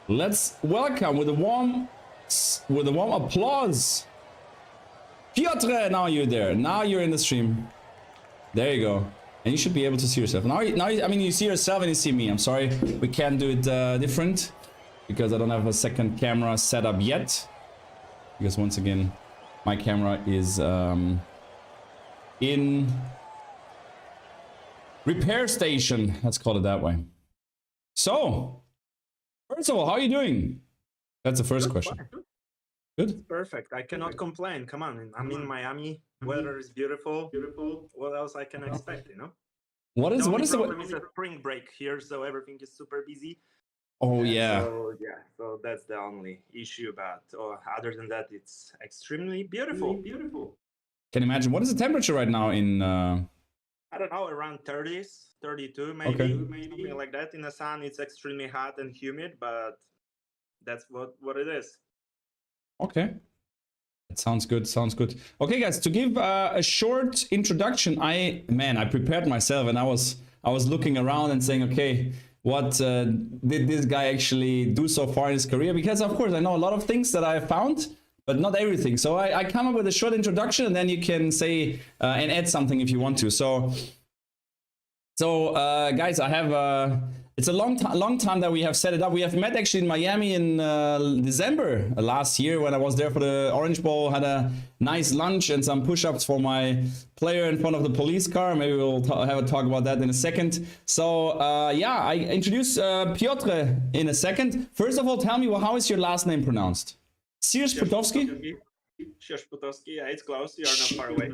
Let's welcome with a warm applause. PIOTR, now you're there. Now you're in the stream. There you go. And you should be able to see yourself. Now, I mean, you see yourself and you see me. I'm sorry, we can't do it different because I don't have a second camera set up yet. Because once again, my camera is in repair station. Let's call it that way. So, first of all, how are you doing? That's the first question. Good. Perfect. I cannot complain. Come on. I'm in Miami. Weather is beautiful. What else I can expect, you know? What is the problem is a spring break here, so everything is super busy. Oh yeah. So that's the only issue, but other than that, it's extremely beautiful. Can you imagine what is the temperature right now in I don't know, around 30s, 32 maybe, something like that. In the sun, it's extremely hot and humid, but that's what it is. Okay. That sounds good. Okay, guys, to give a short introduction, I prepared myself and I was looking around and saying, okay, what did this guy actually do so far in his career? Because of course I know a lot of things that I found, but not everything. So I come up with a short introduction and then you can say and add something if you want to. So guys, I have it's a long time that we have set it up. We have met actually in Miami in December last year when I was there for the Orange Bowl, had a nice lunch and some push-ups for my player in front of the police car. Maybe we'll have a talk about that in a second. So yeah, I introduce PIOTR in a second. First of all, tell me, how is your last name pronounced? SIERZPUTOWSKI? SIERZPUTOWSKI, yeah, it's close. You are not far away.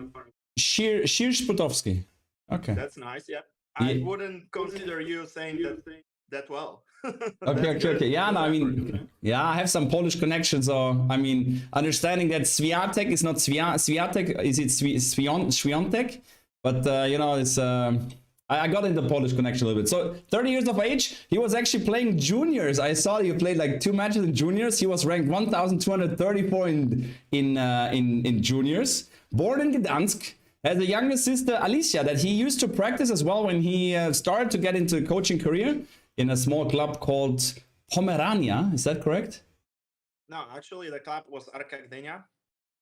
SIERZPUTOWSKI. Okay. That's nice, yeah. I wouldn't consider you saying that well. Okay. Yeah, no, I mean, yeah, I have some Polish connections. So, I mean, understanding that Swiatek is not Swiatek, is it Swiatek? But, you know, it's, I got into Polish connection a little bit. So, 30 years of age, he was actually playing juniors. I saw you played like 2 matches in juniors. He was ranked 1,234 in juniors. Born in Gdansk. Has a younger sister, Alicia, that he used to practice as well when he started to get into a coaching career in a small club called Pomerania. Is that correct? No, actually the club was Arka Gdynia.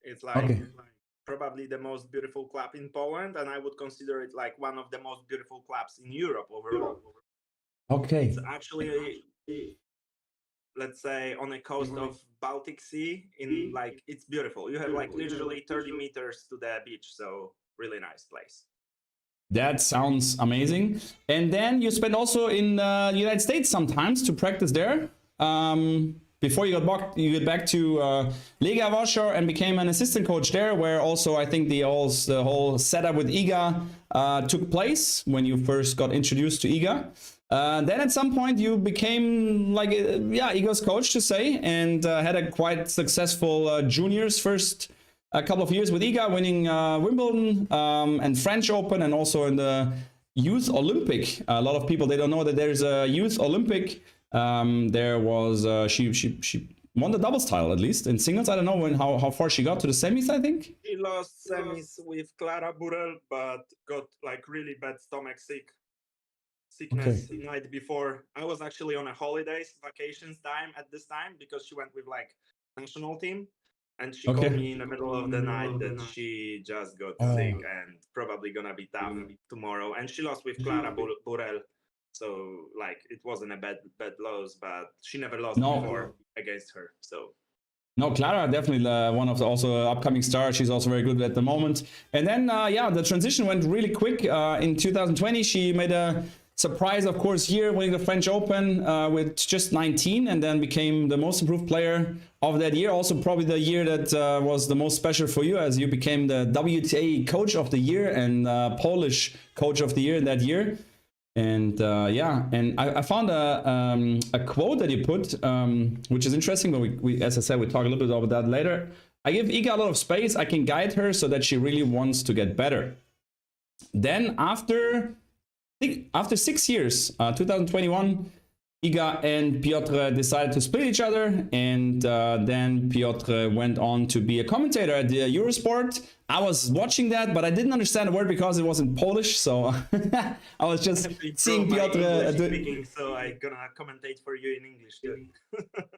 It's like probably the most beautiful club in Poland, and I would consider it like one of the most beautiful clubs in Europe overall. Okay. It's actually, let's say, on the coast of Baltic Sea. In like, it's beautiful. You have like literally 30 meters to the beach, so really nice place. That sounds amazing. And then you spent also in the United States sometimes to practice there. Before you get back to Legia Warsaw and became an assistant coach there, where also I think the whole setup with Iga took place when you first got introduced to Iga. Then at some point you became like, Iga's coach to say, and had a quite successful juniors first a couple of years with Iga, winning Wimbledon and French Open, and also in the Youth Olympic. A lot of people, they don't know that there's a Youth Olympic. There was, she won the doubles title, at least in singles. I don't know how far she got to the semis, I think. She lost semis with Clara Burel, but got like really bad stomach sickness the night before. I was actually on a vacations time at this time, because she went with like national team. And she called me in the middle of the night that she just got sick and probably gonna be tough tomorrow. And she lost with Clara Burel. So like it wasn't a bad loss, but she never lost before against her. So no, Clara definitely one of the also upcoming stars. She's also very good at the moment. And then the transition went really quick. In 2020, she made a surprise, of course, here, winning the French Open with just 19, and then became the most improved player of that year. Also probably the year that was the most special for you, as you became the WTA Coach of the Year and Polish Coach of the Year in that year. And and I found a quote that you put, which is interesting, but we, as I said, we talk a little bit about that later. I give Iga a lot of space. I can guide her so that she really wants to get better. Then after 6 years, 2021, Iga and PIOTR decided to split each other, and then PIOTR went on to be a commentator at the Eurosport, I was watching that, but I didn't understand the word because it was in Polish. So I was just seeing Piotr speaking, so I'm gonna commentate for you in English too.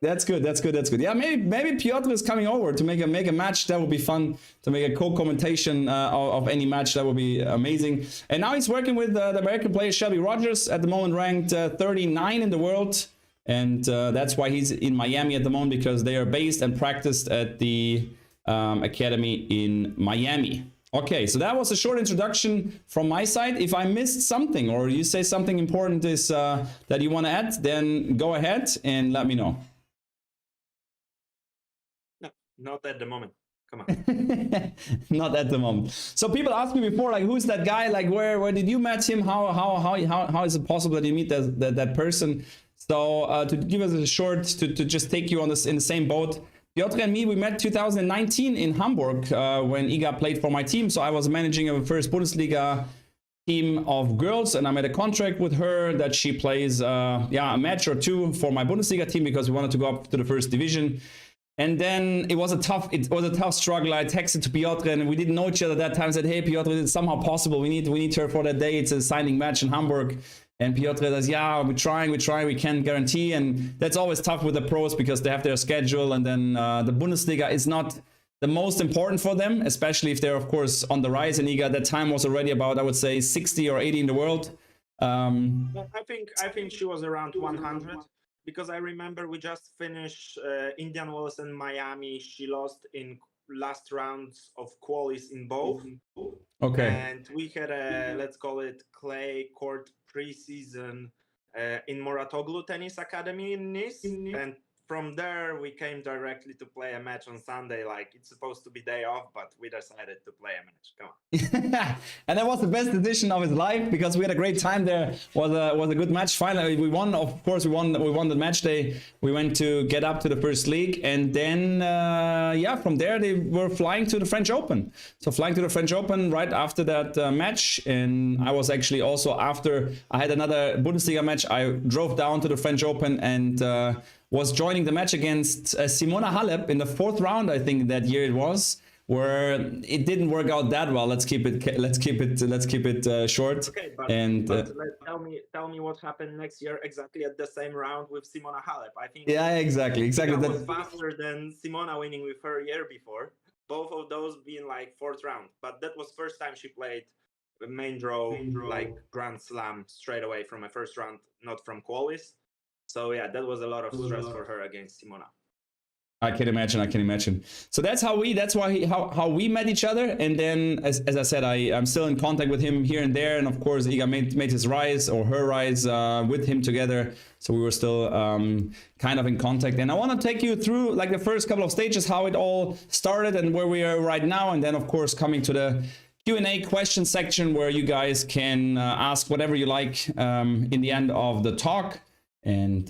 That's good. That's good. That's good. Yeah, maybe Piotr is coming over to make a match. That would be fun to make a co-commentation of any match. That would be amazing. And now he's working with the American player Shelby Rogers, at the moment ranked 39 in the world, and that's why he's in Miami at the moment, because they are based and practiced at the academy in Miami. Okay, so that was a short introduction from my side. If I missed something or you say something important is that you want to add, then go ahead and let me know. No, not at the moment. Come on. Not at the moment. So people asked me before, like, who's that guy? Like, where did you met him? How is it possible that you meet that person? So to give us a short, to just take you on this in the same boat. Piotr and me, we met 2019 in Hamburg when Iga played for my team. So I was managing a first Bundesliga team of girls, and I made a contract with her that she plays a match or two for my Bundesliga team, because we wanted to go up to the first division. And then it was a tough struggle. I texted to Piotr, and we didn't know each other at that time. I said, hey Piotr, it's somehow possible. We need her for that day. It's a signing match in Hamburg. And Piotr says, yeah, we're trying, we can't guarantee. And that's always tough with the pros, because they have their schedule, and then the Bundesliga is not the most important for them, especially if they're, of course, on the rise. And Iga at that time was already about, I would say, 60 or 80 in the world. I think she was around 100, because I remember we just finished Indian Wells and Miami. She lost in last rounds of qualies in both. Okay. And we had a, let's call it, clay court preseason in Moratoglu Tennis Academy in Nice. And from there, we came directly to play a match on Sunday. Like, it's supposed to be day off, but we decided to play a match. Come on. And that was the best decision of his life, because we had a great time there. Was a good match. Finally, we won. Of course, we won the match day. We went to get up to the first league, and then from there they were flying to the French Open. So flying to the French Open right after that match, and I was actually also, after I had another Bundesliga match, I drove down to the French Open and was joining the match against Simona Halep in the fourth round, I think that year it was, where it didn't work out that well. Let's keep it short. Okay, but tell me what happened next year exactly at the same round with Simona Halep. I think exactly. That was faster than Simona winning with her year before. Both of those being like fourth round, but that was first time she played a main draw like Grand Slam straight away from a first round, not from qualis. So yeah, that was a lot of stress for her against Simona. I can imagine. So that's how we met each other. And then, as I said, I'm still in contact with him here and there. And of course, Iga made his rise, or her rise, with him together. So we were still kind of in contact. And I want to take you through like the first couple of stages, how it all started and where we are right now. And then, of course, coming to the Q&A question section, where you guys can ask whatever you like in the end of the talk. And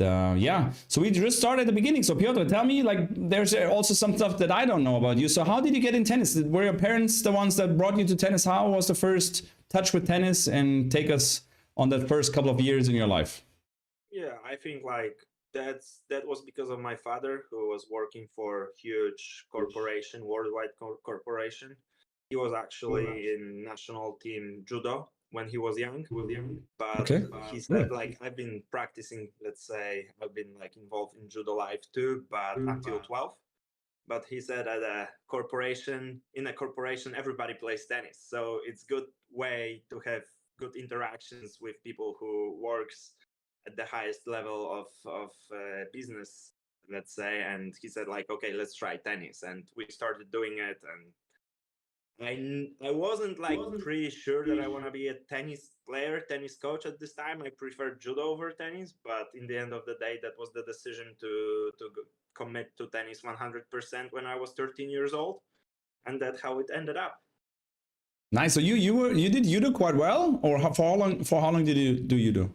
so we just started at the beginning. So Piotr, tell me, like, there's also some stuff that I don't know about you. So how did you get in tennis? Were your parents the ones that brought you to tennis? How was the first touch with tennis? And take us on that first couple of years in your life. Yeah, I think like that was because of my father, who was working for a huge corporation, worldwide corporation. He was actually in national team judo when he was young, but he said, like, I've been practicing, let's say, I've been like involved in judo life too, but until 12. But he said in a corporation, everybody plays tennis. So it's good way to have good interactions with people who works at the highest level of business, let's say. And he said, like, okay, let's try tennis. And we started doing it, and I wasn't like pretty sure that I want to be a tennis coach at this time. I preferred judo over tennis, but in the end of the day, that was the decision to commit to tennis 100% when I was 13 years old, and that's how it ended up. Nice. So you did judo quite well, or for how long did you do judo?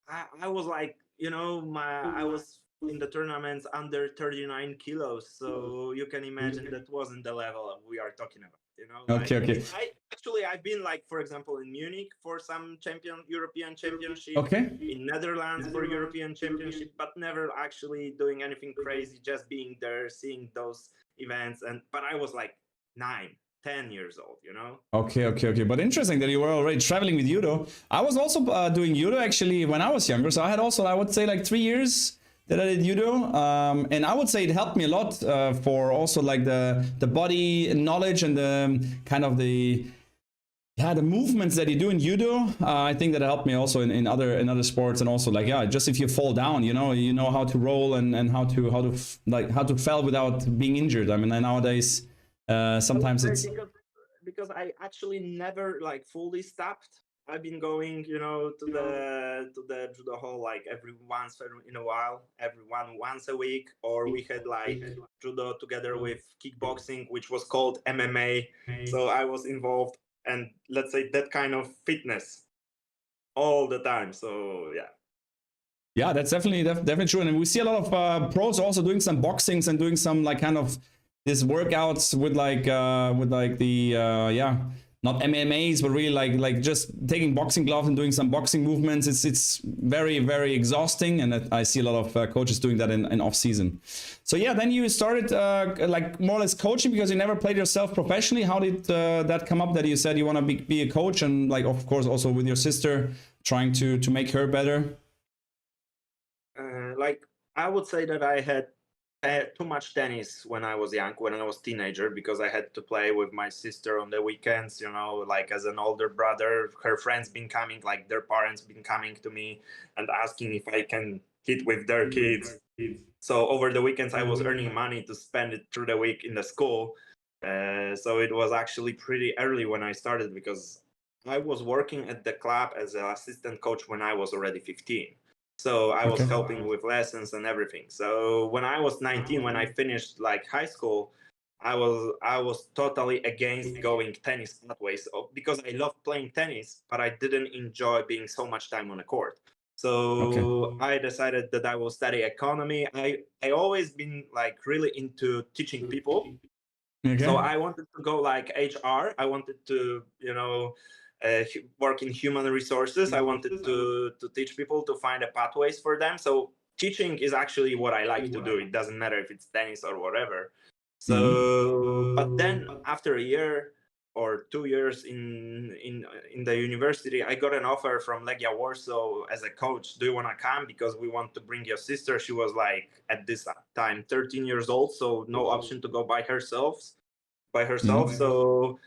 I was like, I was in the tournaments under 39 kilos, so you can imagine that wasn't the level we are talking about. Okay. I've been like, for example, in Munich for some European championship, in Netherlands for European championship, but never actually doing anything crazy, just being there, seeing those events. But I was like 9, 10 years old, you know? Okay. But interesting that you were already traveling with judo. I was also doing judo actually when I was younger. So I had also, I would say, like 3 years that I did judo. And I would say it helped me a lot for also like the body knowledge and the kind of the movements that you do in judo. I think that helped me also in other sports, and also like, yeah, just if you fall down, you know how to roll and how to fall without being injured. I mean, nowadays sometimes it's because I actually never like fully stopped. I've been going, you know, to the judo hall like every once in a while, once a week, or we had like judo together with kickboxing, which was called MMA. So I was involved, and let's say that kind of fitness all the time. So yeah. Yeah, that's definitely true. And we see a lot of pros also doing some boxings and doing some like kind of these workouts with like the not MMAs, but really like just taking boxing gloves and doing some boxing movements. It's very, very exhausting, and I see a lot of coaches doing that in off season. So yeah, then you started like more or less coaching because you never played yourself professionally. How did that come up that you said you want to be a coach, and like of course also with your sister trying to make her better? Like I would say that I had too much tennis when I was young, when I was teenager, because I had to play with my sister on the weekends, you know, like as an older brother. Her friends been coming, like their parents been coming to me and asking if I can hit with their kids. So over the weekends I was earning money to spend it through the week in the school. So it was actually pretty early when I started, because I was working at the club as an assistant coach when I was already 15. So I was helping with lessons and everything. So when I was 19, when I finished like high school, I was totally against going tennis pathways because I loved playing tennis, but I didn't enjoy being so much time on the court. So I decided that I will study economy. I always been like really into teaching people. So I wanted to go like HR. I wanted to, you know, work in human resources. I wanted to teach people to find a pathways for them. So teaching is actually what I like to do. It doesn't matter if it's tennis or whatever. So, but then after a year or 2 years in the university, I got an offer from Legia Warsaw as a coach. Do you want to come? Because we want to bring your sister. She was like at this time 13 years old, so no option to go by herself. So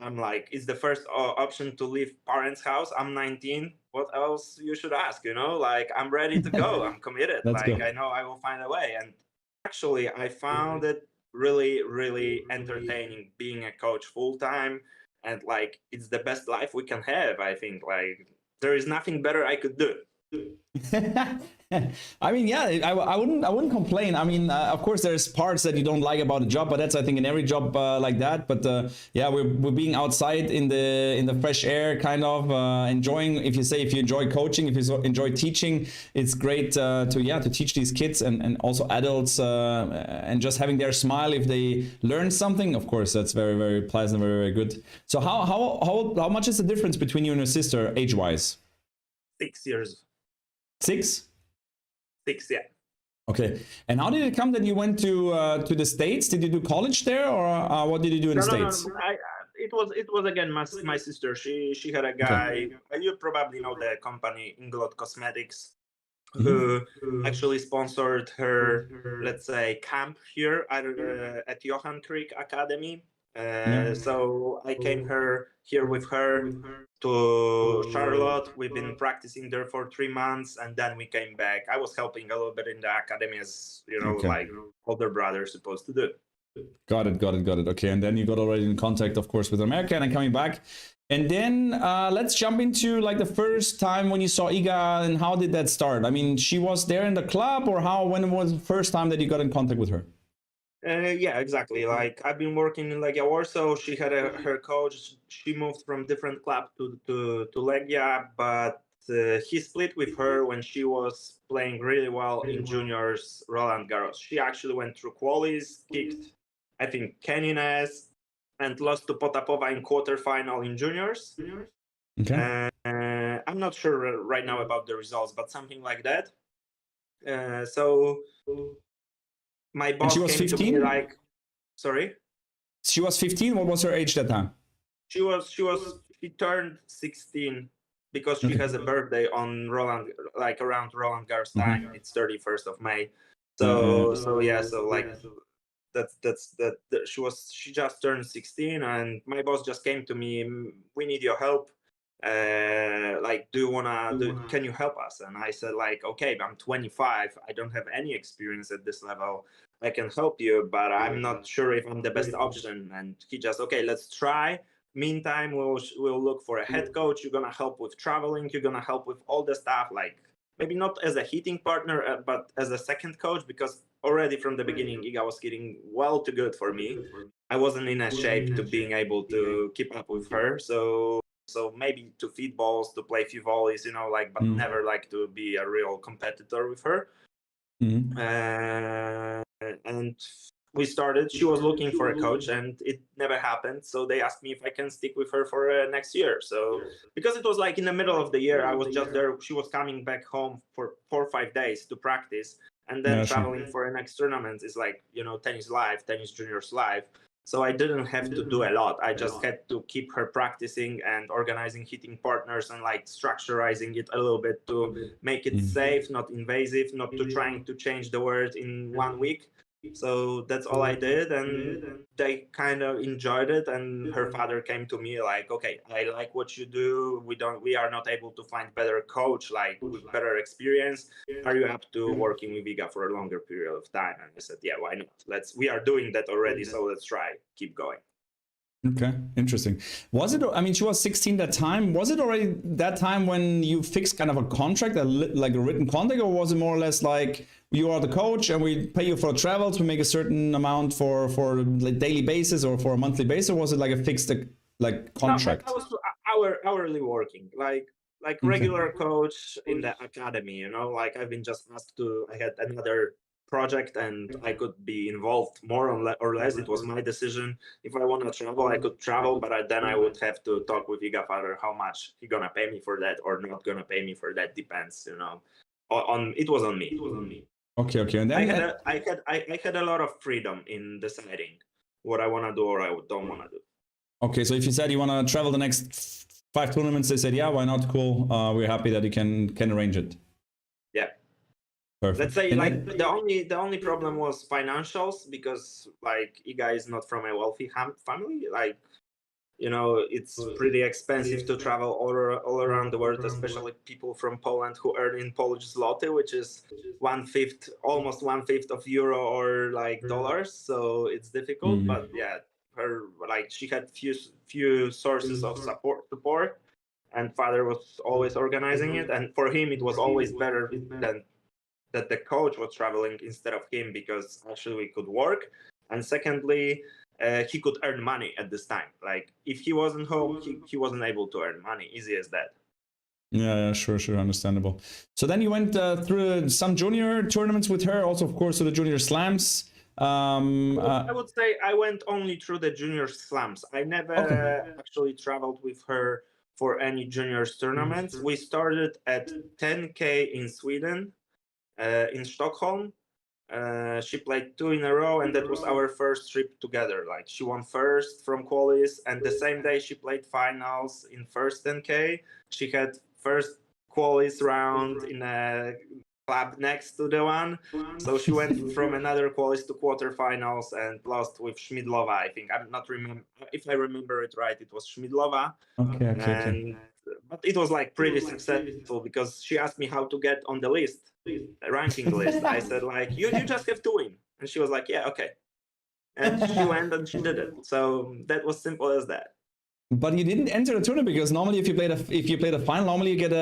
I'm like, it's the first option to leave parents' house. I'm 19. What else you should ask? You know, like I'm ready to go. I'm committed. Let's like go. I know I will find a way. And actually, I found it really, really entertaining being a coach full time. And like, it's the best life we can have. I think like there is nothing better I could do. I mean, yeah, I wouldn't complain. I mean, of course, there's parts that you don't like about the job, but that's I think in every job like that. But yeah, we're being outside in the fresh air, kind of enjoying. If you enjoy coaching, if you enjoy teaching, it's great to teach these kids and also adults and just having their smile if they learn something. Of course, that's very, very pleasant, very, very good. So how much is the difference between you and your sister age-wise? 6 years. 6? 6, yeah. Okay. And how did it come that you went to the States? Did you do college there, or what did you do in the States? No. It was again my sister. She had a guy. You probably know the company Inglot Cosmetics, who actually sponsored her, let's say, camp here at Johan Creek Academy. So I came here with her to Charlotte. We've been practicing there for 3 months, and then we came back. I was helping a little bit in the academy, as you know, like older brother is supposed to do. Got it. Okay, and then you got already in contact, of course, with America and coming back. And then let's jump into like the first time when you saw Iga, and how did that start? I mean, she was there in the club, or when was the first time that you got in contact with her? Yeah, exactly. Like I've been working in Legia Warsaw. She had her coach. She moved from different club to Legia, but he split with her when she was playing really well in juniors Roland Garros. She actually went through qualies, kicked, I think, Kenines, and lost to Potapova in quarterfinal in juniors. Okay. I'm not sure right now about the results, but something like that. So my boss and she was came 15? to me like, sorry? She was 15. What was her age that time? She turned 16 because she has a birthday on around Roland Garros time. It's 31st of May. So like she just turned 16, and my boss just came to me, we need your help. Like, can you help us? And I said, like, okay, I'm 25, I don't have any experience at this level, I can help you, but I'm not sure if I'm the best option. And he just, okay, let's try. Meantime, we'll look for a head coach. You're gonna help with traveling, you're gonna help with all the stuff, like maybe not as a hitting partner, but as a second coach, because already from the beginning, Iga was getting well too good for me. I wasn't in a shape to being able to keep up with her. So maybe to feed balls, to play few volleys, you know, like, but never like to be a real competitor with her. And we started, she was looking for a coach and it never happened. So they asked me if I can stick with her for next year. So because it was like in the middle of the year, I was just there. She was coming back home for 4 or 5 days to practice, and then traveling for a next tournament is like, you know, tennis live, tennis juniors live. So I didn't have to do a lot. I just had to keep her practicing and organizing hitting partners and like structurizing it a little bit to make it safe, not invasive, not to trying to change the word in 1 week. So that's all I did, and they kind of enjoyed it. And her father came to me like, okay, I like what you do. We are not able to find better coach, like with better experience. Are you up to working with Iga for a longer period of time? And I said, yeah, why not? We are doing that already, so let's try, keep going. Okay, interesting. Was it, I mean, she was 16 that time. Was it already that time when you fixed kind of a contract, like a written contract, or was it more or less like you are the coach and we pay you for travel to make a certain amount for like daily basis or for a monthly basis, or was it like a fixed like contract? No, I was hourly working, like regular coach in the academy, you know, like I've been just asked to, I had another project and I could be involved more or less. It was my decision. If I want to travel, I could travel, but then I would have to talk with Iga father how much he gonna pay me for that or not gonna pay me for that, depends, you know. It was on me. Okay. And then I had a lot of freedom in deciding what I want to do or I don't want to do. Okay, so if you said you want to travel the next 5 tournaments, they said, yeah, why not? Cool. We're happy that you can arrange it. Yeah. Perfect. Let's say, like, the only problem was financials, because like Iga is not from a wealthy family. Like, you know, it's pretty expensive to travel all around the world, especially people from Poland who earn in Polish zloty, which is almost one fifth of euro or like dollars. So it's difficult. But yeah, she had few sources of support, and father was always organizing it. And for him, it was always better than that the coach was traveling instead of him, because actually we could work. And secondly, he could earn money at this time. Like if he wasn't home, he wasn't able to earn money. Easy as that. Yeah, sure, understandable. So then you went through some junior tournaments with her, also of course to the junior slams. I would say I went only through the junior slams. I never actually traveled with her for any juniors tournaments. We started at 10K in Sweden, in Stockholm. She played 2 in a row, and that was our first trip together. Like she won first from qualis, and the same day she played finals in first 10K. She had first qualis round in a club next to the one, so she went from another qualis to quarterfinals and lost with Schmidlova. I think, I'm not remember if I remember it right. It was Schmidlova. Okay. But it was like pretty successful, because she asked me how to get on the list, ranking list. I said like, you just have to win, and she was like, yeah, okay. And she went and she did it. So that was simple as that. But you didn't enter the tournament, because normally if you play the final, normally you get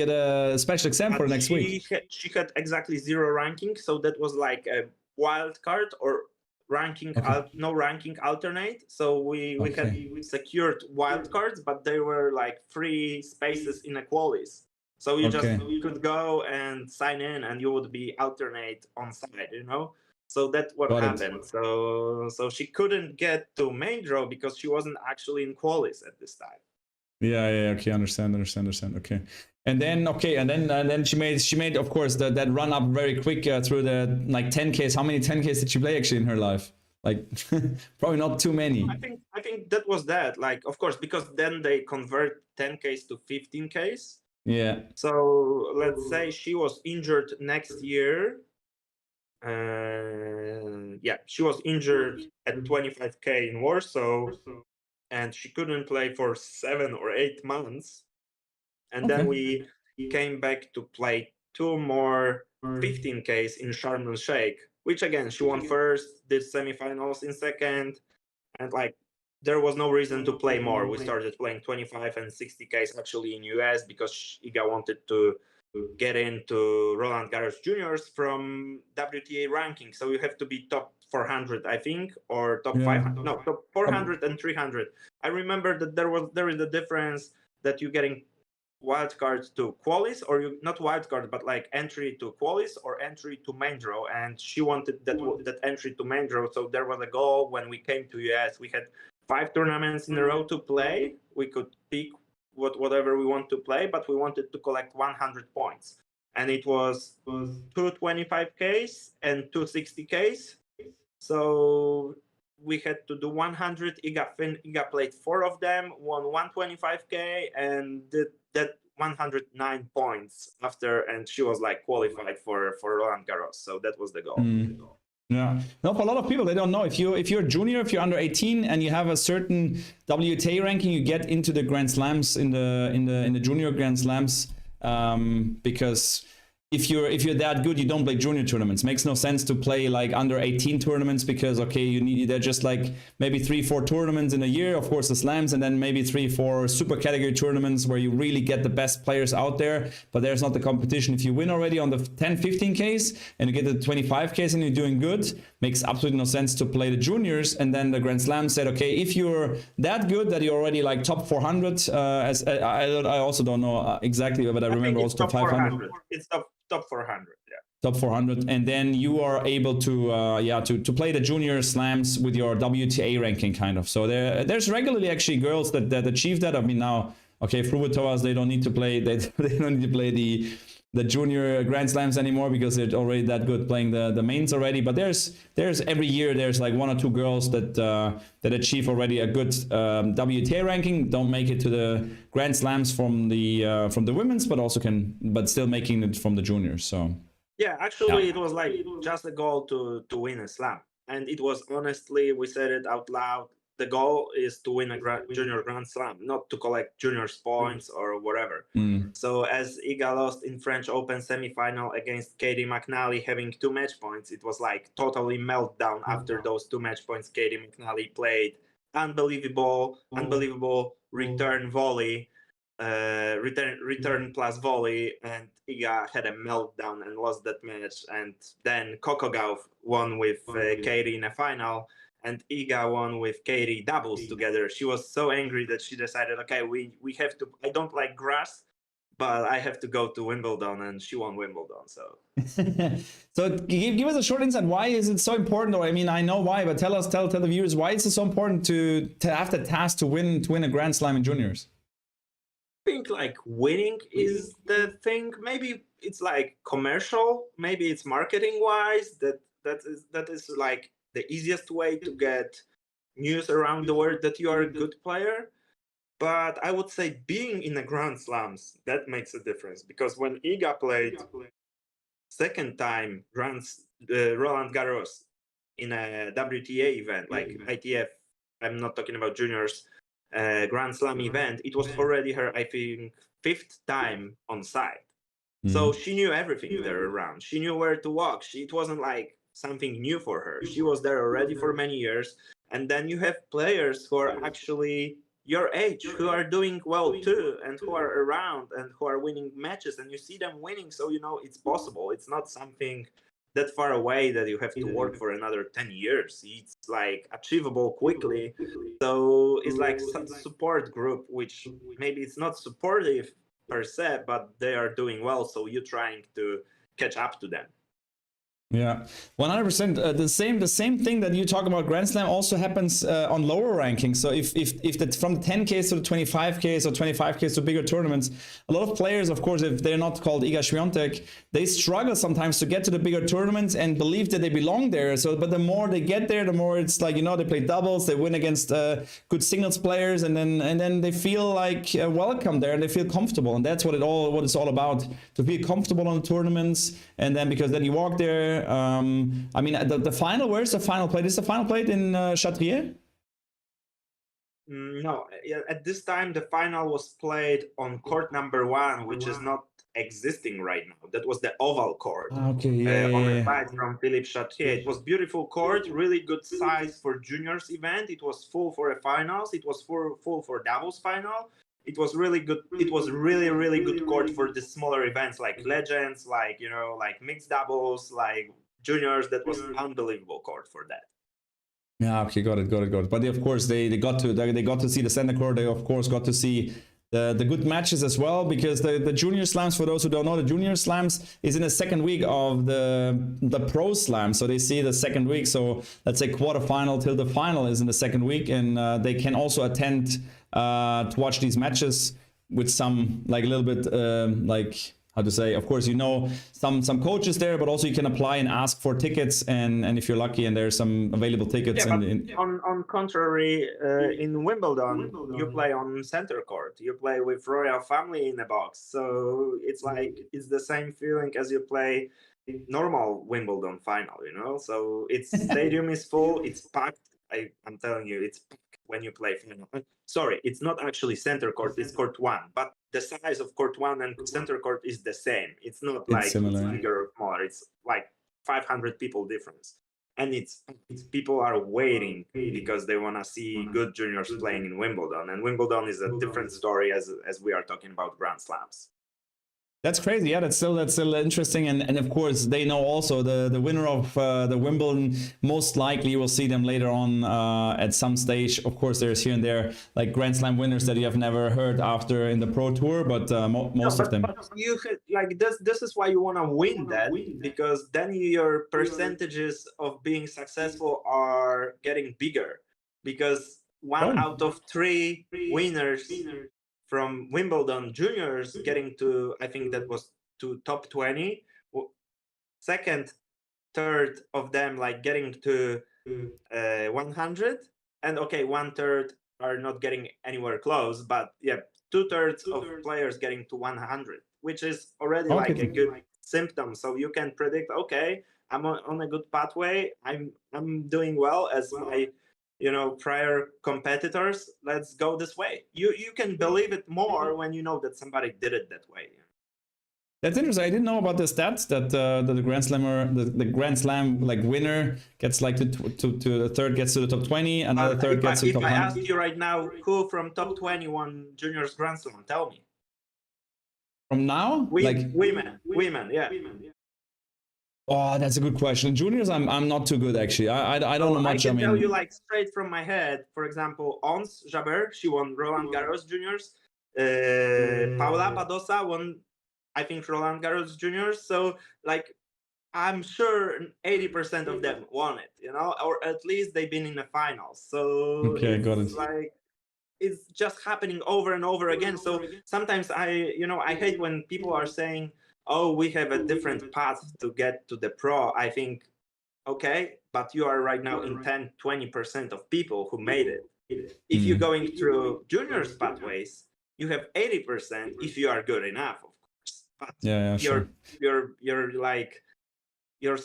a special exam for next week. She had exactly 0 ranking, so that was like a wild card or ranking, no ranking alternate. So we had secured wild cards, but they were like free spaces in a qualis. So you just could go and sign in, and you would be alternate on side, you know. So that's what happened. So she couldn't get to main draw because she wasn't actually in qualis at this time. Yeah. Okay, understand. Okay, and then she made of course that run up very quick through the like 10Ks. How many 10Ks did she play actually in her life? Like probably not too many. I think that was that. Like, of course, because then they convert 10Ks to 15Ks. Yeah. So let's say she was injured next year. Yeah, she was injured at 25K in Warsaw, and she couldn't play for 7 or 8 months. And then we came back to play 2 more 15Ks in Sharm el Sheikh, which again, she won first, did semifinals in second, and like there was no reason to play more. We started playing 25 and 60Ks actually in US because Iga wanted to get into Roland Garros Juniors from WTA ranking. So you have to be top 400, I think, or top 500. No, top 400 and 300. I remember that there is a difference that you're getting wildcard to qualis, or you not wildcard, but like entry to qualis or entry to main draw. And she wanted that entry to main draw. So there was a goal when we came to US. We had 5 tournaments in a row to play. We could pick whatever we want to play, but we wanted to collect 100 points. And it was 2 25Ks and 2 60Ks. So we had to do 100. Iga played 4 of them, won 125K, and did that 109 points after, and she was like qualified for Roland Garros. So that was the goal. Yeah, no, for a lot of people, they don't know if you're a junior, if you're under 18 and you have a certain WTA ranking, you get into the Grand Slams in the junior Grand Slams, because if you're that good, you don't play junior tournaments. Makes no sense to play like under 18 tournaments because they're just like maybe 3-4 tournaments in a year, of course the slams, and then maybe 3-4 super category tournaments where you really get the best players out there, but there's not the competition. If you win already on the 10-15Ks and you get the 25Ks and you're doing good, makes absolutely no sense to play the juniors. And then the Grand Slam said, okay, if you're that good that you're already like top 400, I also don't know exactly, but I remember also top 500. It's top 400, yeah. Top 400, and then you are able to play the junior slams with your WTA ranking, kind of. So there's regularly actually girls that achieve that. I mean, now, okay, Fruitoas, they don't need to play the junior Grand Slams anymore because they're already that good playing the mains already. But there's every year there's like 1 or 2 girls that achieve already a good WTA ranking, don't make it to the Grand Slams from the women's, but still making it from the juniors. So yeah, actually, it was like just a goal to win a slam, and it was honestly, we said it out loud. The goal is to win a junior Grand Slam, not to collect juniors points or whatever. So as Iga lost in French Open semifinal against Katie McNally, having 2 match points, it was like totally meltdown after those 2 match points. Katie McNally played unbelievable return volley, return plus volley, and Iga had a meltdown and lost that match. And then Coco Gauff won with Katie in a final, and Iga won with Katie doubles together. She was so angry that she decided, okay, we have to, I don't like grass, but I have to go to Wimbledon, and she won Wimbledon. So so give us a short insight. Why is it so important? Or I mean, I know why, but tell the viewers, why is it so important to have the task to win a Grand Slam in juniors? I think like winning is the thing. Maybe it's like commercial, maybe it's marketing wise, that is like the easiest way to get news around the world that you are a good player. But I would say being in the Grand Slams, that makes a difference, because when Iga played second time Roland Garros in a WTA event, like ITF, I'm not talking about juniors, Grand Slam event, it was already her, I think, 5th time on site. So she knew everything there around. She knew where to walk. It wasn't like something new for her. She was there already for many years. And then you have players who are actually your age, who are doing well too, and who are around and who are winning matches, and you see them winning. So, you know, it's possible. It's not something that far away that you have to work for another 10 years. It's like achievable quickly. So it's like support group, which maybe it's not supportive per se, but they are doing well. So you're trying to catch up to them. Yeah, 100%. The same thing that you talk about Grand Slam also happens on lower rankings. So if that from 10Ks to the 25Ks or 25Ks to bigger tournaments, a lot of players, of course, if they're not called Iga Swiatek, they struggle sometimes to get to the bigger tournaments and believe that they belong there. So, but the more they get there, the more it's like, you know, they play doubles, they win against good singles players, and then they feel like welcome there and they feel comfortable, and that's what it's all about, to feel comfortable on the tournaments, and then because then you walk there. I mean, the final, where's the final played? Is the final played in Châtrier? No, at this time the final was played on court number 1, which is not existing right now. That was the oval court. Okay, On the side from Philippe Châtrier. It was beautiful court, really good size for juniors event. It was full for a finals. It was full for doubles final. It was really good. It was really good court for the smaller events like legends, like, you know, like mixed doubles, like juniors. That was unbelievable court for that. Yeah, okay, got it. But of course, they got to see the center court. They of course got to see the good matches as well, because the junior slams, for those who don't know, the junior slams is in the second week of the pro slam. So they see the second week. So let's say quarterfinal till the final is in the second week, and they can also attend to watch these matches with some like a little bit like, how to say, of course, you know, some coaches there, but also you can apply and ask for tickets, and if you're lucky and there's some available tickets. Yeah, on contrary, in Wimbledon, you play on center court. You play with royal family in a box. So it's like, it's the same feeling as you play normal Wimbledon final, you know? So its stadium is full, it's packed. I'm telling you, it's packed when you play final. Sorry, it's not actually center court, it's court 1, but the size of court 1 and center court is the same. It's not like it's bigger or smaller. It's like 500 people difference. And it's people are waiting because they want to see good juniors playing in Wimbledon. And Wimbledon is a different story as we are talking about Grand Slams. That's crazy. Yeah, that's still interesting. And of course, they know also the winner of the Wimbledon, most likely you will see them later on at some stage. Of course, there's here and there like Grand Slam winners that you have never heard after in the Pro Tour, but most of them. But you like this is why you want to win that, because then your percentages of being successful are getting bigger, because 1 out of 3 winners from Wimbledon juniors getting to, I think that was to top 20, second, third of them like getting to 100, and okay, 1/3 are not getting anywhere close, but yeah, 2/3 of players getting to 100, which is already like a good symptom. So you can predict, okay, I'm on a good pathway. I'm doing well as my, you know, prior competitors. Let's go this way. You can believe it more when you know that somebody did it that way. That's interesting. I didn't know about the stats that the Grand Slammer, the Grand Slam like winner gets like to the third gets to the top 20, another third gets to the top 100. If I ask you right now, who from top 20 won juniors Grand Slam, tell me. From now, like women, yeah. Oh, that's a good question. Juniors, I'm not too good actually. I don't know much. I can tell you like straight from my head. For example, Ons Jabeur, she won Roland Garros juniors. Paula Badosa won, I think, Roland Garros juniors. So like, I'm sure 80% of them won it, you know, or at least they've been in the finals. So okay, got it. Like, it's just happening over and over again. So sometimes I hate when people are saying, oh, we have a different path to get to the pro. I think, okay, but you are right now in 10-20% of people who made it. If you're going through juniors pathways, you have 80% if you are good enough, of course. But yeah, sure. your like your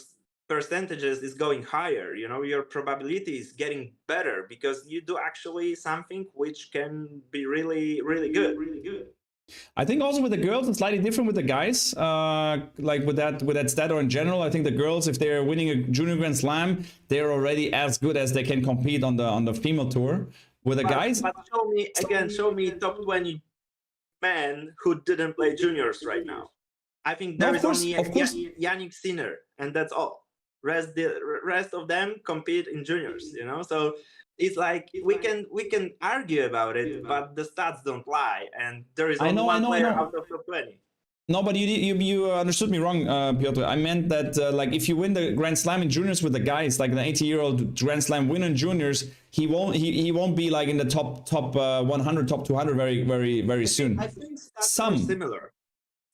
percentages is going higher, you know, your probability is getting better because you do actually something which can be really good. I think also with the girls it's slightly different with the guys. Like with that stat, or in general, I think the girls, if they're winning a junior Grand Slam, they're already as good as they can compete on the female tour. With the guys, but show me top 20 men who didn't play juniors right now. I think there is only Yannick Sinner, and that's all. The rest of them compete in juniors, you know. So it's like we can argue about it, but the stats don't lie, and there is only one player out of the 20. No, but you understood me wrong, Piotr. I meant that like if you win the Grand Slam in juniors with the guys, like the 80-year-old Grand Slam winner in juniors, he won't be like in the top 100, top 200 very soon. I think stats are similar.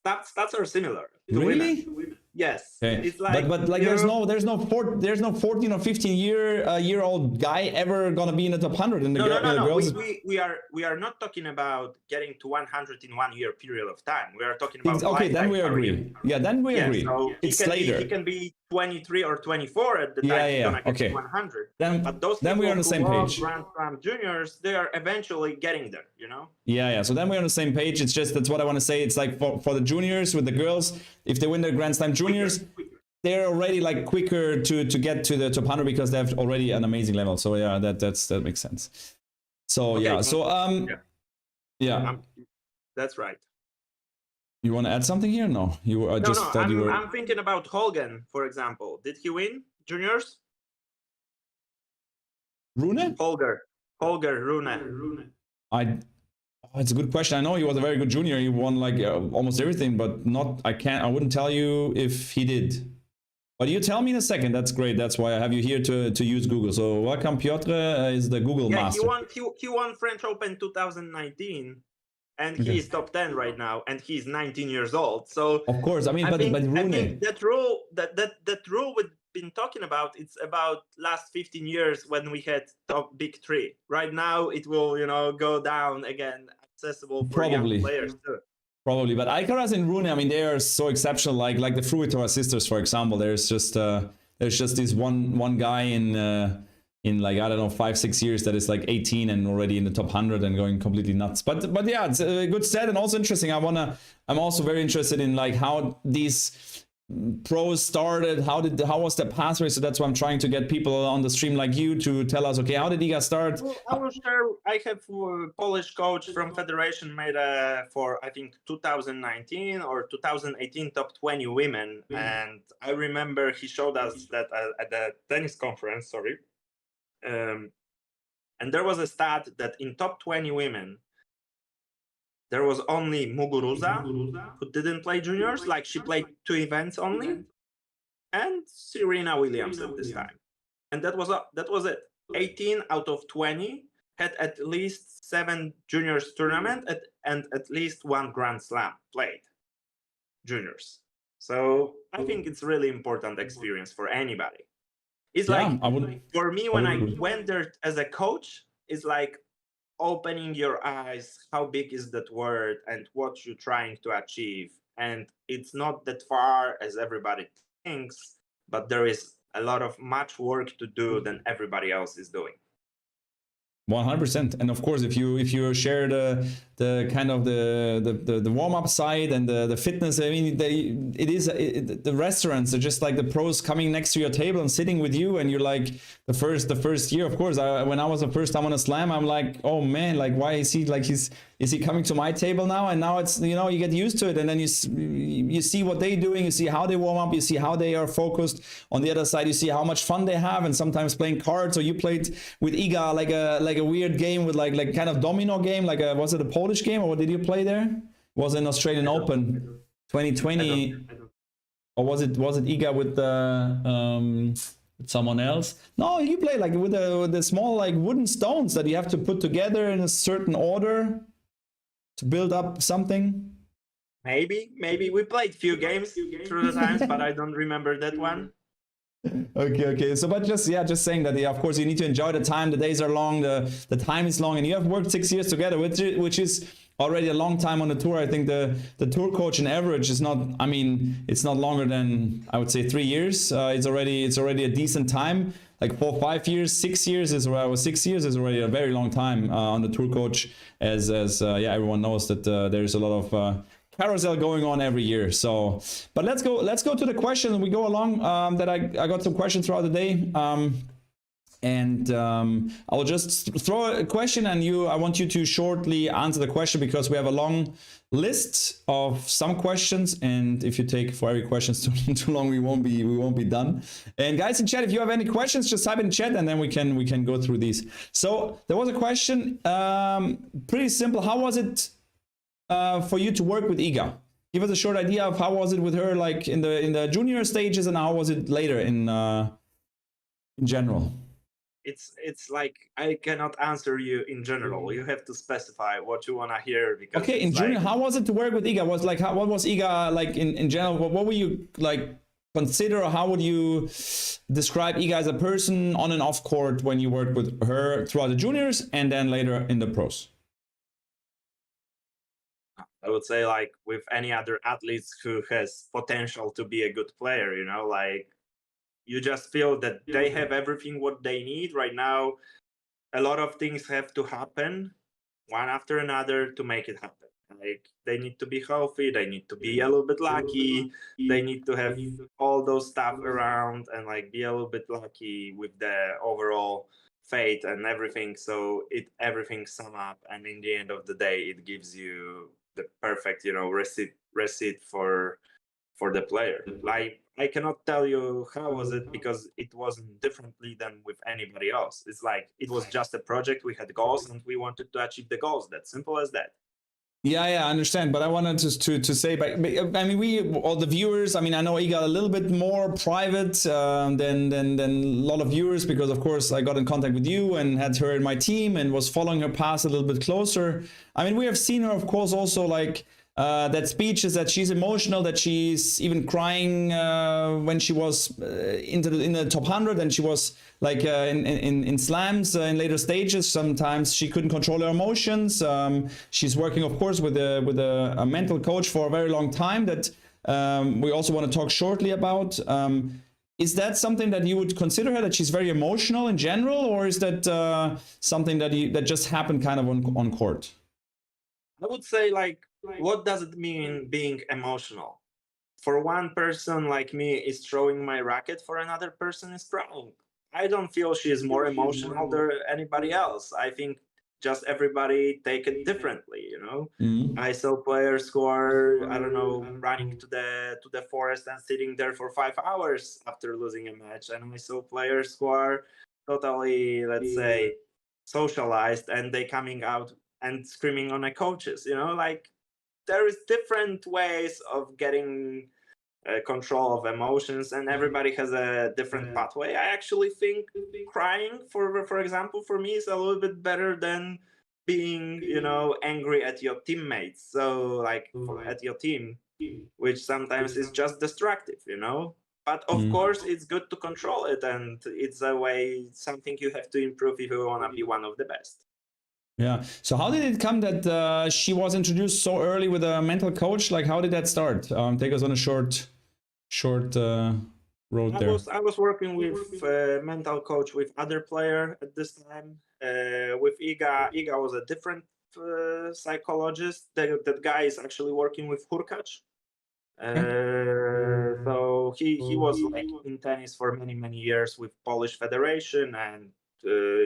Stats are similar. Really? Yes. Okay. It's like, but like there's no 14 or 15 year old guy ever gonna be in the top 100 in the girls. We are not talking about getting to 100 in 1 year period of time. We are talking about okay. Then we agree. Yeah, then we agree. So it's later. He can be 23 or 24 at the time he's gonna get to 100. But those then we're on the same page. Grand Slam juniors, they are eventually getting there. You know. Yeah. So then we're on the same page. It's just that's what I want to say. It's like for the juniors with the girls, if they win the Grand Slam juniors, they're already like quicker to get to the top 100 because they have already an amazing level. So yeah, that makes sense. So okay, yeah. So that's right. You want to add something here? No, you just thought you were. I'm thinking about Holgen, for example. Did he win juniors? Rune? Holger, Rune. It's a good question. I know he was a very good junior. He won like almost everything, but I wouldn't tell you if he did. But you tell me in a second. That's great. That's why I have you here to use Google. So welcome, Piotr is the Google master. He won French Open 2019. And he is top 10 right now, and he's 19 years old. So of course, I mean, but Rune, that rule we've been talking about, it's about last 15 years when we had top big three. Right now, it will go down again, accessible for young players too. Probably, but Alcaraz and Rune, I mean, they are so exceptional. Like the Fruitor sisters, for example. There's just this one guy in like, I don't know, 5-6 years that is like 18 and already in the top 100 and going completely nuts. But yeah, it's a good set and also interesting. I'm also very interested in like how these pros started, how was the pathway. So that's why I'm trying to get people on the stream like you to tell us, okay, how did Iga start? Well, I will share. I have a Polish coach from Federation made for I think 2019 or 2018 top 20 women, and I remember he showed us that at the tennis conference. Sorry. And there was a stat that in top 20 women, there was only Muguruza who didn't play juniors, like she played 2 events only, and Serena Williams at this time. And that was it. 18 out of 20 had at least 7 juniors tournament and at least 1 Grand Slam played juniors. So I think it's really important experience for anybody. It's for me, when I went there as a coach, it's like opening your eyes, how big is that word and what you're trying to achieve. And it's not that far as everybody thinks, but there is a lot of much work to do than everybody else is doing. 100%. And of course, if you share the kind of the warm-up side and the fitness, I mean, the restaurants are just like the pros coming next to your table and sitting with you, and you're like the first year, of course, when I was the first time on a slam, I'm like, oh man, like why is he like is he coming to my table now? And now it's, you get used to it, and then you see what they're doing, you see how they warm up, you see how they are focused. On the other side, you see how much fun they have, and sometimes playing cards. Or you played with Iga like a weird game with like kind of domino game, like was it a Polish game, or what did you play there? It was an Australian Open 2020, or was it Iga with someone else? No, you play like with the small like wooden stones that you have to put together in a certain order to build up something. Maybe we played few games through the times, but I don't remember that one. Okay. So, but just saying that, of course, you need to enjoy the time. The days are long, the time is long, and you have worked 6 years together, which is already a long time on the tour. I think the tour coach in average is not, I mean, it's not longer than, I would say, 3 years. It's already a decent time. Like 4, 5 years, 6 years is 6 years is already a very long time on the tour coach. As everyone knows that there's a lot of carousel going on every year. So, but let's go to the question. We go along. That I got some questions throughout the day. I'll just throw a question, and I want you to shortly answer the question, because we have a long list of some questions, and if you take for every question too long, we won't be done. And guys in chat, if you have any questions, just type in chat, and then we can go through these. So there was a question, pretty simple. How was it for you to work with Iga? give us a short idea of how was it with her, like in the junior stages, and how was it later in general? It's like I cannot answer you in general. You have to specify what you want to hear, because Okay, in junior, how was it to work with Iga? Was like, what was Iga like in general? What would you like consider, or how would you describe Iga as a person on and off court when you worked with her throughout the juniors and then later in the pros? I would say, like with any other athletes who has potential to be a good player, you know, like you just feel that they have everything what they need right now. A lot of things have to happen one after another to make it happen. Like they need to be healthy, they need to be a little bit lucky, they need to have all those stuff around, and like be a little bit lucky with the overall fate and everything. So everything sum up, and in the end of the day, it gives you the perfect, you know, receipt for the player. Like I cannot tell you how was it, because it wasn't differently than with anybody else. It's like it was just a project. We had goals and we wanted to achieve the goals. That's simple as that. Yeah, I understand, but I wanted to say, but I mean, we, all the viewers, I mean, I know Iga a little bit more private than a lot of viewers, because of course I got in contact with you and had her in my team and was following her past a little bit closer. I mean, we have seen her, of course, also like that speech is that she's emotional, that she's even crying when she was in the top 100, and she was like in slams in later stages. Sometimes she couldn't control her emotions. She's working, of course, with a mental coach for a very long time that we also want to talk shortly about. Is that something that you would consider her, that she's very emotional in general, or is that something that just happened kind of on court? I would say, like, what does it mean being emotional? For one person like me, is throwing my racket. For another person, is throwing. I don't feel she is more emotional than anybody else. I think just everybody take it differently, you know. Mm-hmm. I saw players who are, I don't know, running to the forest and sitting there for 5 hours after losing a match, and I saw players who are totally, let's say, socialized, and they coming out and screaming on the coaches, you know. Like there is different ways of getting control of emotions, and everybody has a different pathway. I actually think crying, for example, for me is a little bit better than being, you know, angry at your teammates. So like at your team, which sometimes is just destructive, you know. But of course, it's good to control it, and it's a way, something you have to improve if you want to be one of the best. Yeah. So how did it come that she was introduced so early with a mental coach? Like, how did that start? Take us on a short road there. I was working with a mental coach with other player at this time. With Iga was a different psychologist. That guy is actually working with Hurkacz. So he was like in tennis for many years with Polish Federation, and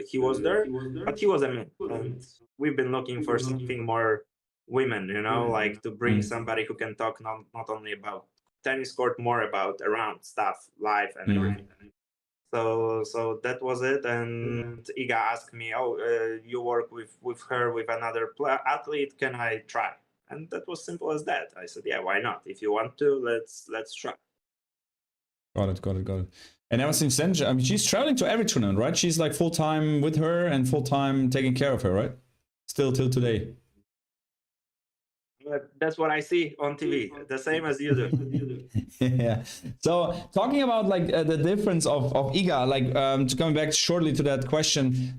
he was there, but he was a man, and we've been looking for something more women, you know, like to bring somebody who can talk not only about tennis court, more about around stuff, life, and everything. So that was it, and Iga asked me, "Oh, you work with her, with another athlete? Can I try?" And that was simple as that. I said, "Yeah, why not? If you want to, let's try." Got it. And ever since then, I mean, she's traveling to every tournament, right? She's like full time with her and full time taking care of her, right? Still till today. That's what I see on TV, the same as you do. Yeah. So talking about like the difference of Iga, like coming back shortly to that question,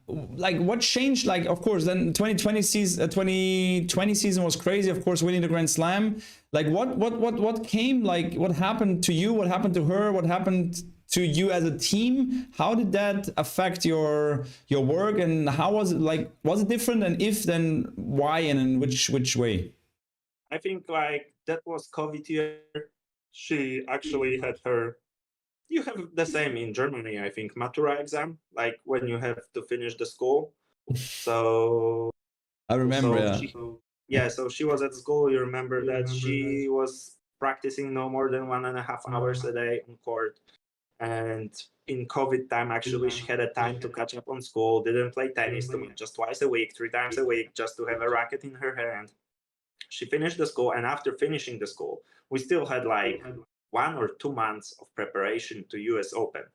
like what changed? Like, of course, then 2020 season was crazy. Of course, winning the Grand Slam. Like what came? Like what happened to you? What happened to her? What happened to you as a team? How did that affect your work, and how was it? Like, was it different, and if, then why, and in which way? I think like that was COVID year. She actually had her. You have the same in Germany, I think, Matura exam, like when you have to finish the school. So I remember. So she was at school. You remember that she was practicing no more than 1.5 hours a day on court. And in COVID time, actually, she had a time to catch up on school, didn't play tennis too much, just twice a week, 3 times a week, just to have a racket in her hand. she finished the school, and after finishing the school, we still had like 1 or 2 months of preparation to US Open,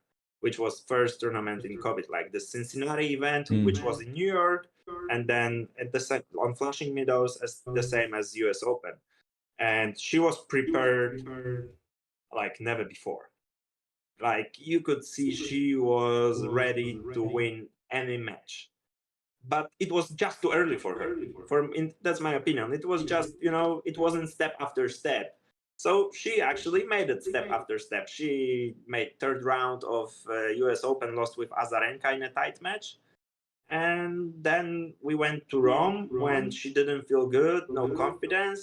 which was first tournament in COVID, like the Cincinnati event, which was in New York, and then at the on Flushing Meadows as the same as US Open. And she was prepared like never before. Like you could see she was ready to win any match. But it was just too early for her. That's my opinion. It was just, it wasn't step after step. So she actually made it step after step. She made third round of US Open, lost with Azarenka in a tight match. And then we went to Rome when she didn't feel good, no confidence.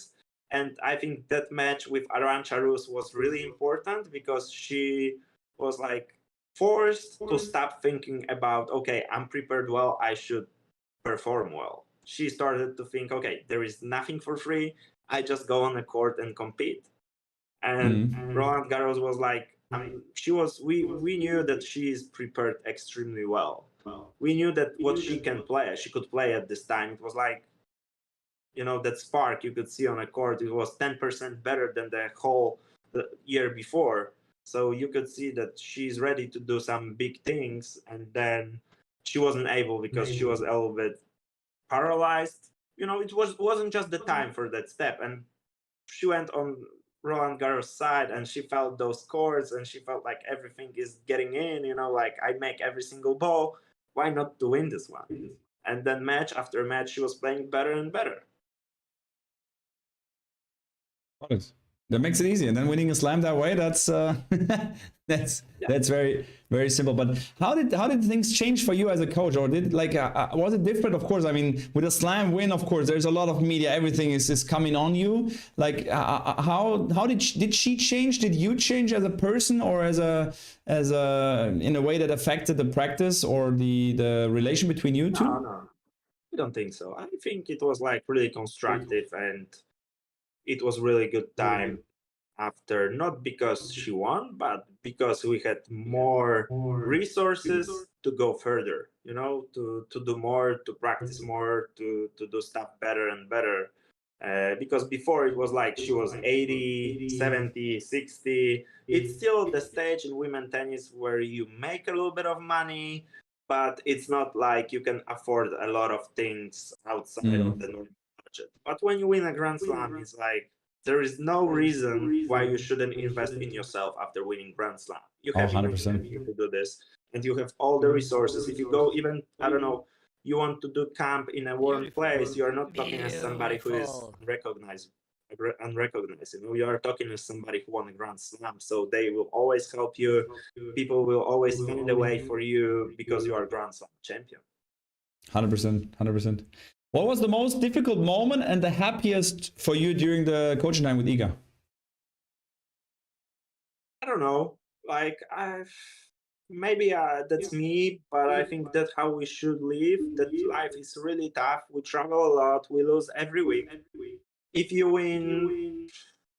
And I think that match with Arantxa Rus was really important because she was like forced to stop thinking about, okay, I'm prepared well, I should perform well. She started to think, okay, there is nothing for free. I just go on the court and compete. And Roland Garros was like, we knew that she is prepared extremely well. We knew that what she can play, she could play at this time. It was like, that spark you could see on a court. It was 10% better than the whole year before. So you could see that she's ready to do some big things. And then she wasn't able because she was a little bit paralyzed. It wasn't just the time for that step. And she went on Roland Garros' side and she felt those chords and she felt like everything is getting in, like I make every single ball. Why not to win this one? And then match after match, she was playing better and better. That makes it easy, and then winning a slam that way, that's that's very, very simple. But how did things change for you as a coach, or did was it different? Of course, I mean, with a slam win, of course, there's a lot of media, everything is coming on you. Like how did she change? Did you change as a person, or as a in a way that affected the practice or the relation between you two? No, I don't think so. I think it was like really constructive, and it was really good time after, not because she won, but because we had more resources to go further, to do more, to practice more, to do stuff better and better. Because before it was like she was 80, 70, 60. It's still the stage in women tennis where you make a little bit of money, but it's not like you can afford a lot of things outside of the normal budget. But when you win a Grand Slam, it's like there is no reason why you shouldn't invest in yourself after winning Grand Slam. You have 100% to do this, and you have all the resources. If you go even, I don't know, you want to do camp in a warm place, you are not talking as somebody who is unrecognizable. You are talking as somebody who won a Grand Slam, so they will always help you. People will always find a way for you because you are Grand Slam champion. 100%, 100%. What was the most difficult moment and the happiest for you during the coaching time with Iga? I don't know. Like maybe that's me, but I think that's how we should live. That life is really tough. We travel a lot. We lose every week. If you win,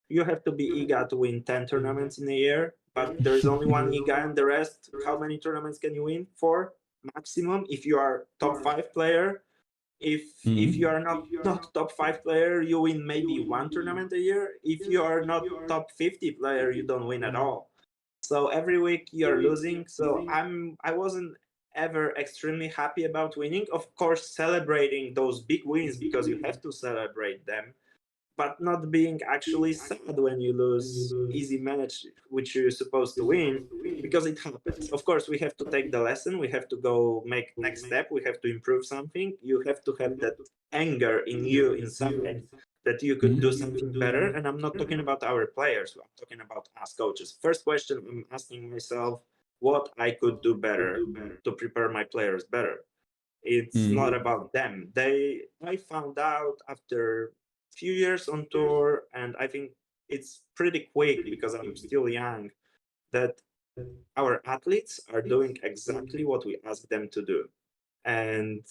you have to be Iga to win 10 tournaments in a year. But there is only one Iga, and the rest, how many tournaments can you win? 4 maximum. If you are top 5 player. If you are not top 5 player, you win maybe 1 tournament a year. If you are not top 50 player, you don't win at all. So every week you're losing. So I wasn't ever extremely happy about winning. Of course, celebrating those big wins because you have to celebrate them, but not being actually sad when you lose easy match which you're supposed to win, because it happens. Of course, we have to take the lesson. We have to go make next step. We have to improve something. You have to have that anger in you inside that you could do something better. And I'm not talking about our players. I'm talking about us coaches. First question I'm asking myself, what I could do better to prepare my players better. It's not about them. I found out after few years on tour, and I think it's pretty quick because I'm still young, that our athletes are doing exactly what we ask them to do. And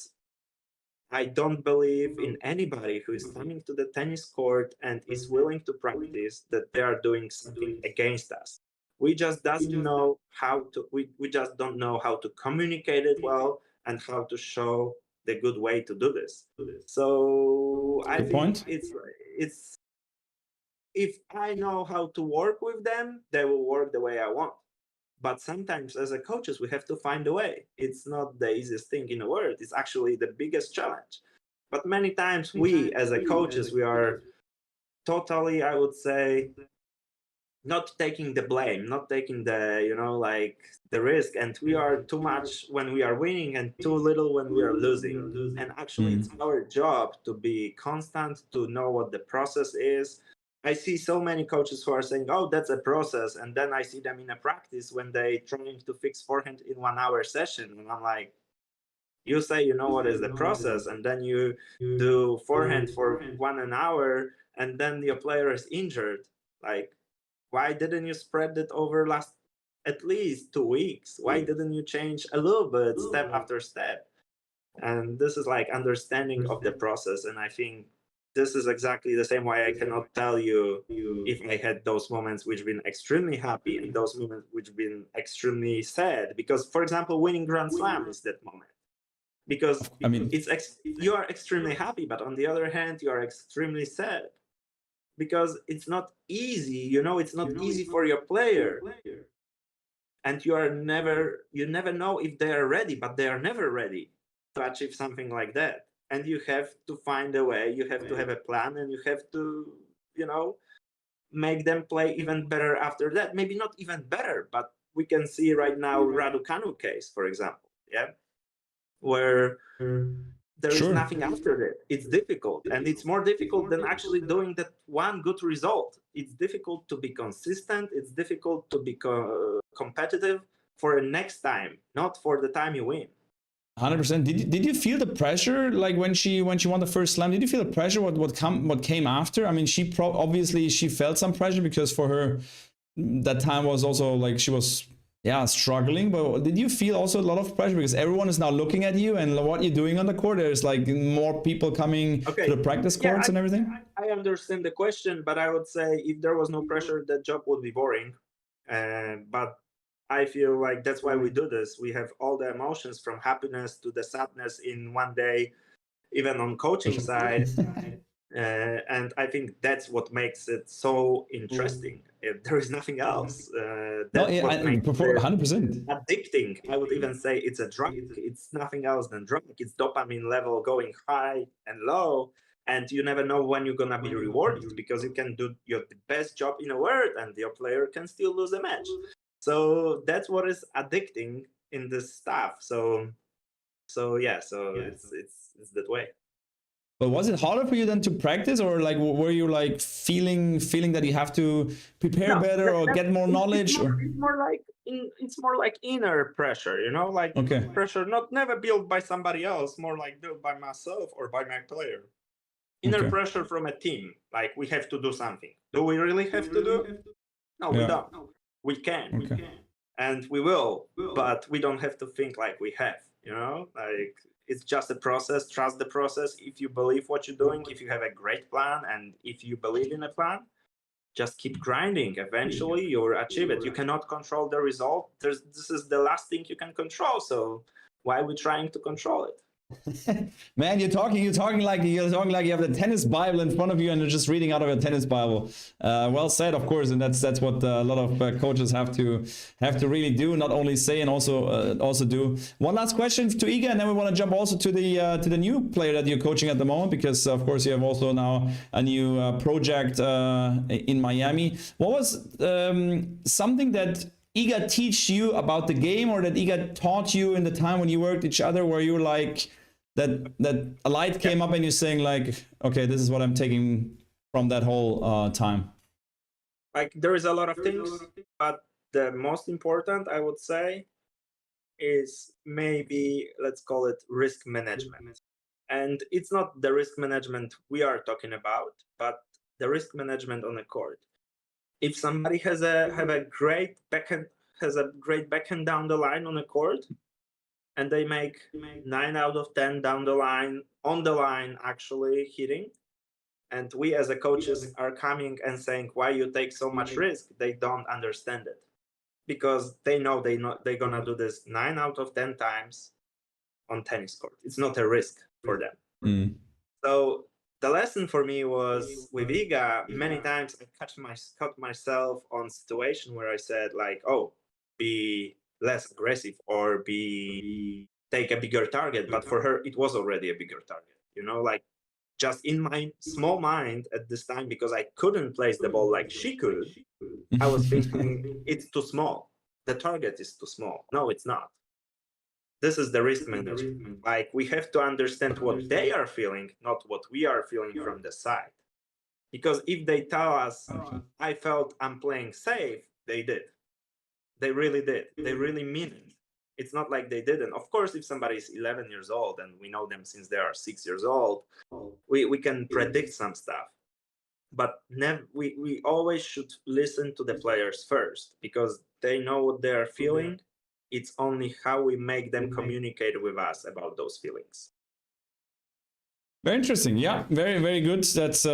I don't believe in anybody who is coming to the tennis court and is willing to practice that they are doing something against us. We just doesn't know how to, we just don't know how to communicate it well and how to show the good way to do this. So I think it's if I know how to work with them, they will work the way I want. But sometimes as a coaches, we have to find a way. It's not the easiest thing in the world. It's actually the biggest challenge. But many times we as a coaches, we are totally, I would say, not taking the blame, not taking the, like the risk. And we are too much when we are winning and too little when we are losing. And actually it's our job to be constant, to know what the process is. I see so many coaches who are saying, oh, that's a process. And then I see them in a practice when they trying to fix forehand in 1 hour session. And I'm like, you say, you know what is the process, and then you do forehand for 1 hour, and then your player is injured. Like, why didn't you spread it over at least 2 weeks? Why didn't you change a little bit, step after step? And this is like understanding of the process. And I think this is exactly the same why I cannot tell you if I had those moments which been extremely happy and those moments which been extremely sad. Because, for example, winning Grand Slam is that moment. Because I mean, you are extremely happy, but on the other hand, you are extremely sad. Because it's not easy, it's not easy for your player. And you never know if they are ready, but they are never ready to achieve something like that. And you have to find a way, you have to have a plan, and you have to, make them play even better after that. Maybe not even better, but we can see right now Raducanu case, for example, yeah, where there is nothing after it. It's difficult, and it's more difficult than actually doing that one good result. It's difficult to be consistent. It's difficult to be competitive for the next time, not for the time you win. 100%. Did you feel the pressure, like when she won the first slam? Did you feel the pressure? What came after? I mean, obviously she felt some pressure because for her that time was also like she was struggling. But did you feel also a lot of pressure because everyone is now looking at you and what you're doing on the court? There's like more people coming to the practice courts and everything. I understand the question, but I would say if there was no pressure, that job would be boring. But I feel like that's why we do this. We have all the emotions from happiness to the sadness in one day, even on coaching side. And I think that's what makes it so interesting. There is nothing else. That's what makes it 100% addicting. I would even say it's a drug. It's nothing else than drug. It's dopamine level going high and low. And you never know when you're going to be rewarded because you can do your best job in the world and your player can still lose a match. So that's what is addicting in this stuff. So it's that way. But was it harder for you then to practice, or like were you like feeling that you have to prepare better or get more knowledge? It's more like inner pressure, like pressure never built by somebody else, more like built by myself or by my player. Inner pressure from a team, like we have to do something. Do we really have to do? No, we don't. We can, and we will, but we don't have to think like we have, like it's just a process. Trust the process. If you believe what you're doing, if you have a great plan, and if you believe in a plan, just keep grinding. Eventually you'll achieve it. You cannot control the result. This is the last thing you can control. So why are we trying to control it? Man, you're talking like you have the tennis Bible in front of you and you're just reading out of a tennis Bible. Well said, of course, and that's what a lot of coaches have to really do, not only say and also do. One last question to Iga, and then we want to jump also to the new player that you're coaching at the moment, because of course you have also now a new project in Miami. What was something that Iga teach you about the game, or that Iga taught you in the time when you worked each other, where you were like that a light came up and you're saying like, okay, this is what I'm taking from that whole time? Like there is a lot of things, but the most important I would say is maybe, let's call it risk management. And it's not the risk management we are talking about, but the risk management on the court. If somebody has a great backhand down the line on the court, and they make 9 out of 10 down the line, on the line actually hitting, and we as a coaches are coming and saying, why you take so much risk? They don't understand it, because they know they're gonna do this 9 out of 10 times on tennis court. It's not a risk for them. So the lesson for me was with Iga. Many times I caught myself on situation where I said like, "Oh, be less aggressive or be take a bigger target." But for her, it was already a bigger target. You know, like just in my small mind at this time, because I couldn't place the ball like she could. I was thinking it's too small. The target is too small. No, it's not. This is the risk management. Like we have to understand what they are feeling, not what we are feeling from the side. Because if they tell us, I felt I'm playing safe, they did. They really did. They really mean it. It's not like they didn't. Of course, if somebody is 11 years old and we know them since they are 6 years old, we can predict some stuff. But we always should listen to the players first because they know what they are feeling. It's only how we make them communicate with us about those feelings. Very interesting. Yeah, very, very good. That's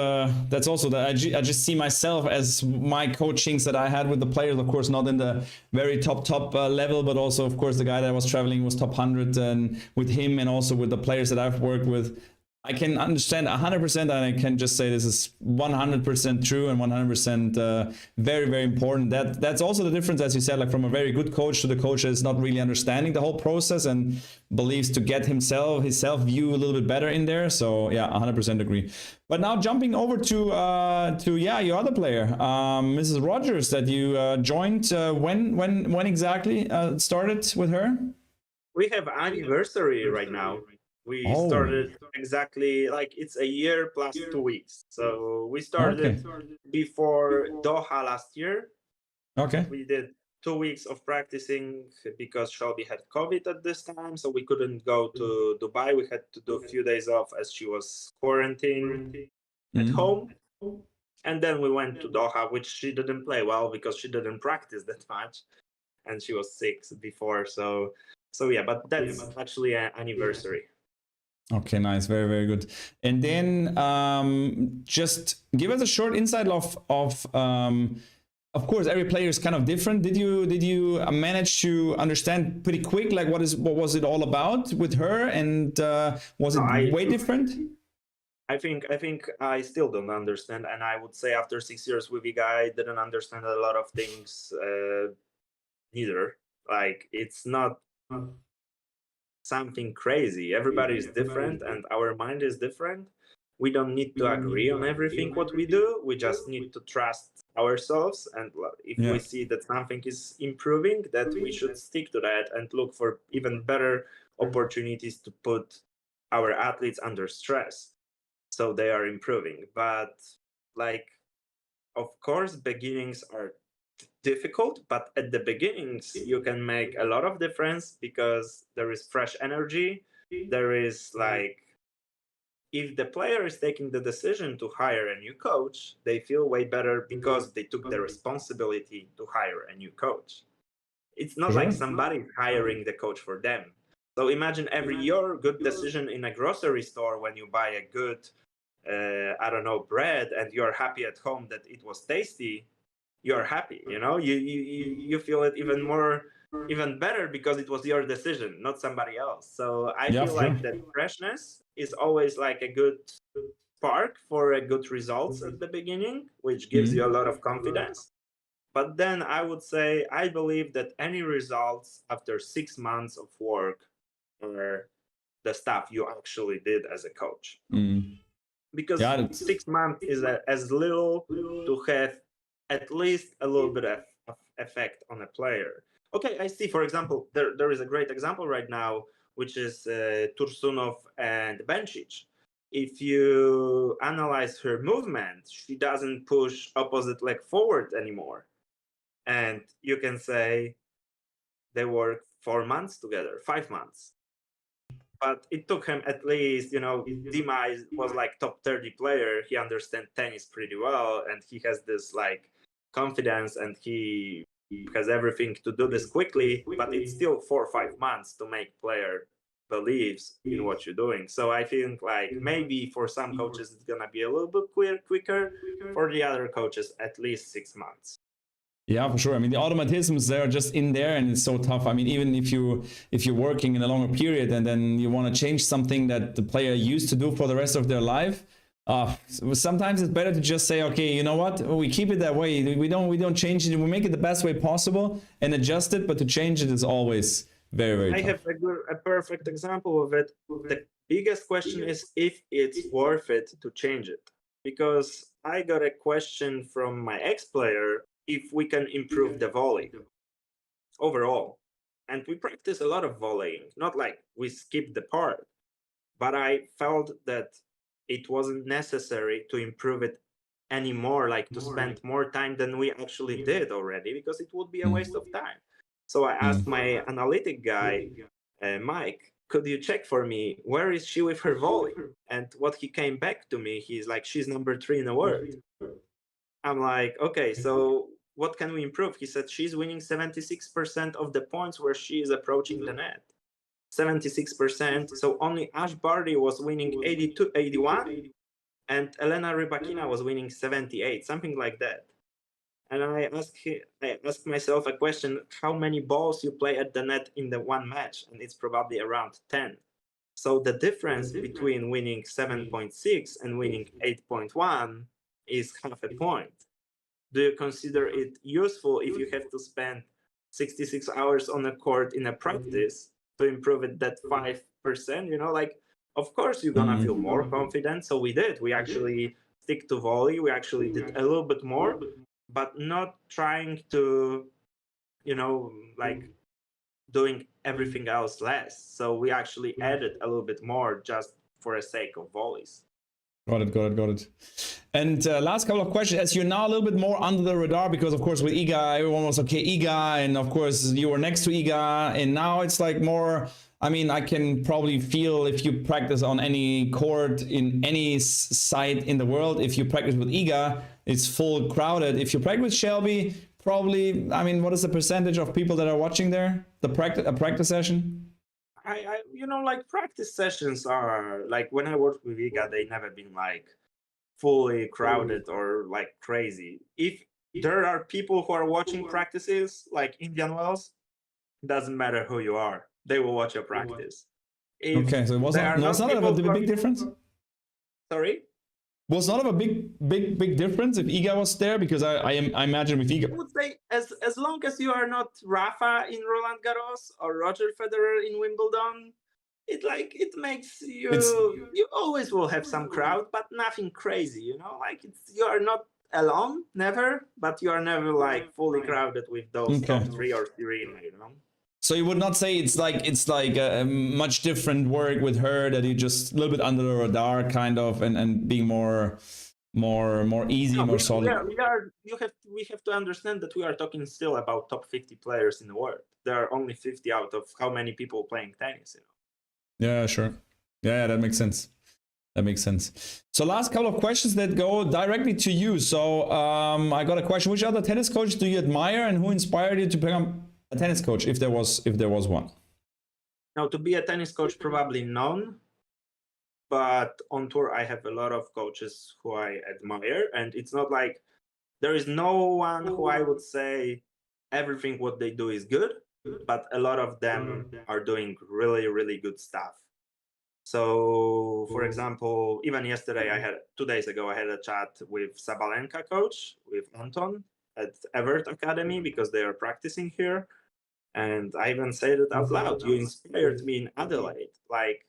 also that I just see myself as my coachings that I had with the players, of course, not in the very top level, but also, of course, the guy that I was traveling was top 100, and with him and also with the players that I've worked with, I can understand 100%, and I can just say this is 100% true and 100% very, very important. That's also the difference, as you said, like from a very good coach to the coach that is not really understanding the whole process and believes to get his self view a little bit better in there. So yeah, 100% agree. But now jumping over to your other player, Mrs. Rogers, that you joined. When exactly started with her? We have anniversary right now. We started exactly like it's a year plus 2 weeks. So we started before Doha last year. Okay. We did 2 weeks of practicing because Shelby had COVID at this time, so we couldn't go to Dubai. We had to do a few days off as she was quarantined at home. And then we went to Doha, which she didn't play well because she didn't practice that much, and she was sick before. So yeah, but that's actually an anniversary. Okay, nice, very, very good. And then just give us a short insight of course, every player is kind of different. Did you manage to understand pretty quick, like what was it all about with her, and was it way different? I think I still don't understand, and I would say after 6 years with Iga, I didn't understand a lot of things neither. Like it's not something crazy. Everybody is different and our mind is different. We don't need to agree on everything what we do. We just need to trust ourselves, and if we see that something is improving, that we should stick to that and look for even better opportunities to put our athletes under stress so they are improving. But like, of course, beginnings are difficult, but at the beginnings you can make a lot of difference because there is fresh energy. There is like, if the player is taking the decision to hire a new coach, they feel way better because they took the responsibility to hire a new coach. It's not like somebody hiring the coach for them. So imagine your good decision in a grocery store when you buy a good I don't know, bread, and you're happy at home that it was tasty. You're happy, you know, you feel it even better because it was your decision, not somebody else. So I feel like that freshness is always like a good spark for a good results at the beginning, which gives you a lot of confidence. But then I would say I believe that any results after 6 months of work are the stuff you actually did as a coach. Because 6 months is as little to have at least a little bit of effect on a player. Okay, I see, for example, there is a great example right now, which is Tursunov and Bencic. If you analyze her movement, she doesn't push opposite leg forward anymore. And you can say they work 4 months together, 5 months. But it took him at least, you know, Dima was like top 30 player. He understands tennis pretty well, and he has this like confidence, and he has everything to do this quickly, but it's still 4 or 5 months to make player believes in what you're doing. So I think like maybe for some coaches it's gonna be a little bit quicker. For the other coaches, at least 6 months. Yeah, for sure. I mean, the automatisms, they're just in there, and it's so tough. I mean, even if you're working in a longer period and then you want to change something that the player used to do for the rest of their life, Sometimes it's better to just say, okay, you know what, we keep it that way. We don't change it. We make it the best way possible and adjust it. But to change it is always very, very tough. I have a perfect example of it. The biggest question is if it's worth it to change it. Because I got a question from my ex-player if we can improve the volley overall. And we practice a lot of volleying, not like we skip the part, but I felt that it wasn't necessary to improve it anymore, like to spend more time than we actually did already, because it would be a waste of time. So I asked my analytic guy, Mike, could you check for me, where is she with her volley? And what he came back to me, he's like, she's number 3 in the world. I'm like, okay, so what can we improve? He said she's winning 76% of the points where she is approaching the net. 76%. So only Ash Barty was winning 82, 81, and Elena Rybakina was winning 78, something like that. And I asked myself a question: how many balls you play at the net in the one match? And it's probably around 10. So the difference between winning 7.6 and winning 8.1 is half a point. Do you consider it useful if you have to spend 66 hours on a court in a practice to improve it that 5%? You know, like, of course you're gonna feel more confident. So we did. We actually stick to volley. We actually did a little bit more, but not trying to, you know, like doing everything else less. So we actually added a little bit more just for the sake of volleys. Got it. And last couple of questions, as you're now a little bit more under the radar, because of course with Iga, everyone was okay, Iga, and of course you were next to Iga, and now it's like more, I mean, I can probably feel if you practice on any court in any site in the world, if you practice with Iga, it's full crowded. If you practice with Shelby, probably, I mean, what is the percentage of people that are watching there, a practice session? You know, like practice sessions are like, when I worked with Iga, they never been like fully crowded or like crazy. If there are people who are watching practices like Indian Wells, doesn't matter who you are, they will watch your practice. Okay, so it was not a big difference? Sorry? Was not a big difference if Iga was there, because I imagine with Iga. I would say as long as you are not Rafa in Roland Garros or Roger Federer in Wimbledon, it makes you always will have some crowd, but nothing crazy, you know, like you are not alone, never, but you are never like fully crowded with those top 3 or 3, you know. So you would not say it's like a much different work with her, that you just a little bit under the radar kind of, and being more easy, more solid. We have to understand that we are talking still about top 50 players in the world. There are only 50 out of how many people playing tennis, you know. Yeah, sure. Yeah, that makes sense. So last couple of questions that go directly to you. So I got a question: which other tennis coach do you admire, and who inspired you to become a tennis coach, if there was one? Now, to be a tennis coach, probably none. But on tour, I have a lot of coaches who I admire, and it's not like there is no one who I would say everything what they do is good, but a lot of them are doing really, really good stuff. So, for example, even yesterday, 2 days ago, I had a chat with Sabalenka coach, with Anton at Evert Academy, because they are practicing here. And I even said it out loud: you inspired me in Adelaide. Like,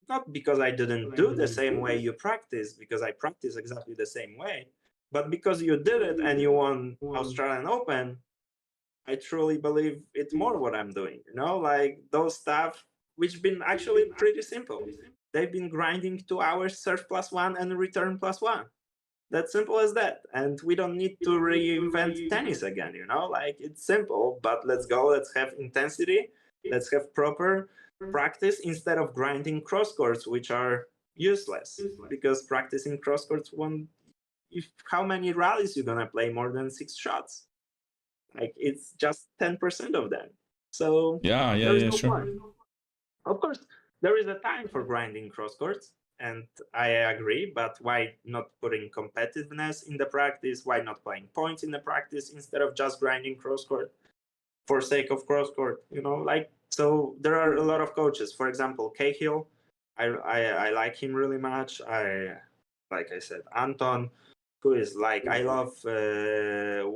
not because I didn't do the same way you practice, because I practice exactly the same way, but because you did it and you won Australian Open. I truly believe it's more what I'm doing, you know, like those stuff, which been actually pretty simple. They've been grinding 2 hours, serve +1 and return +1. That's simple as that. And we don't need to reinvent tennis again, you know, like it's simple, but let's go, let's have intensity, let's have proper practice instead of grinding cross courts, which are useless, because practicing cross courts how many rallies you're gonna play more than 6 shots? Like, it's just 10% of them. So yeah, sure. point. Of course, there is a time for grinding cross courts, and I agree, but why not putting competitiveness in the practice? Why not playing points in the practice instead of just grinding cross court for sake of cross court? You know, like, so there are a lot of coaches. For example, Cahill, I like him really much. like I said, Anton, who is like, I love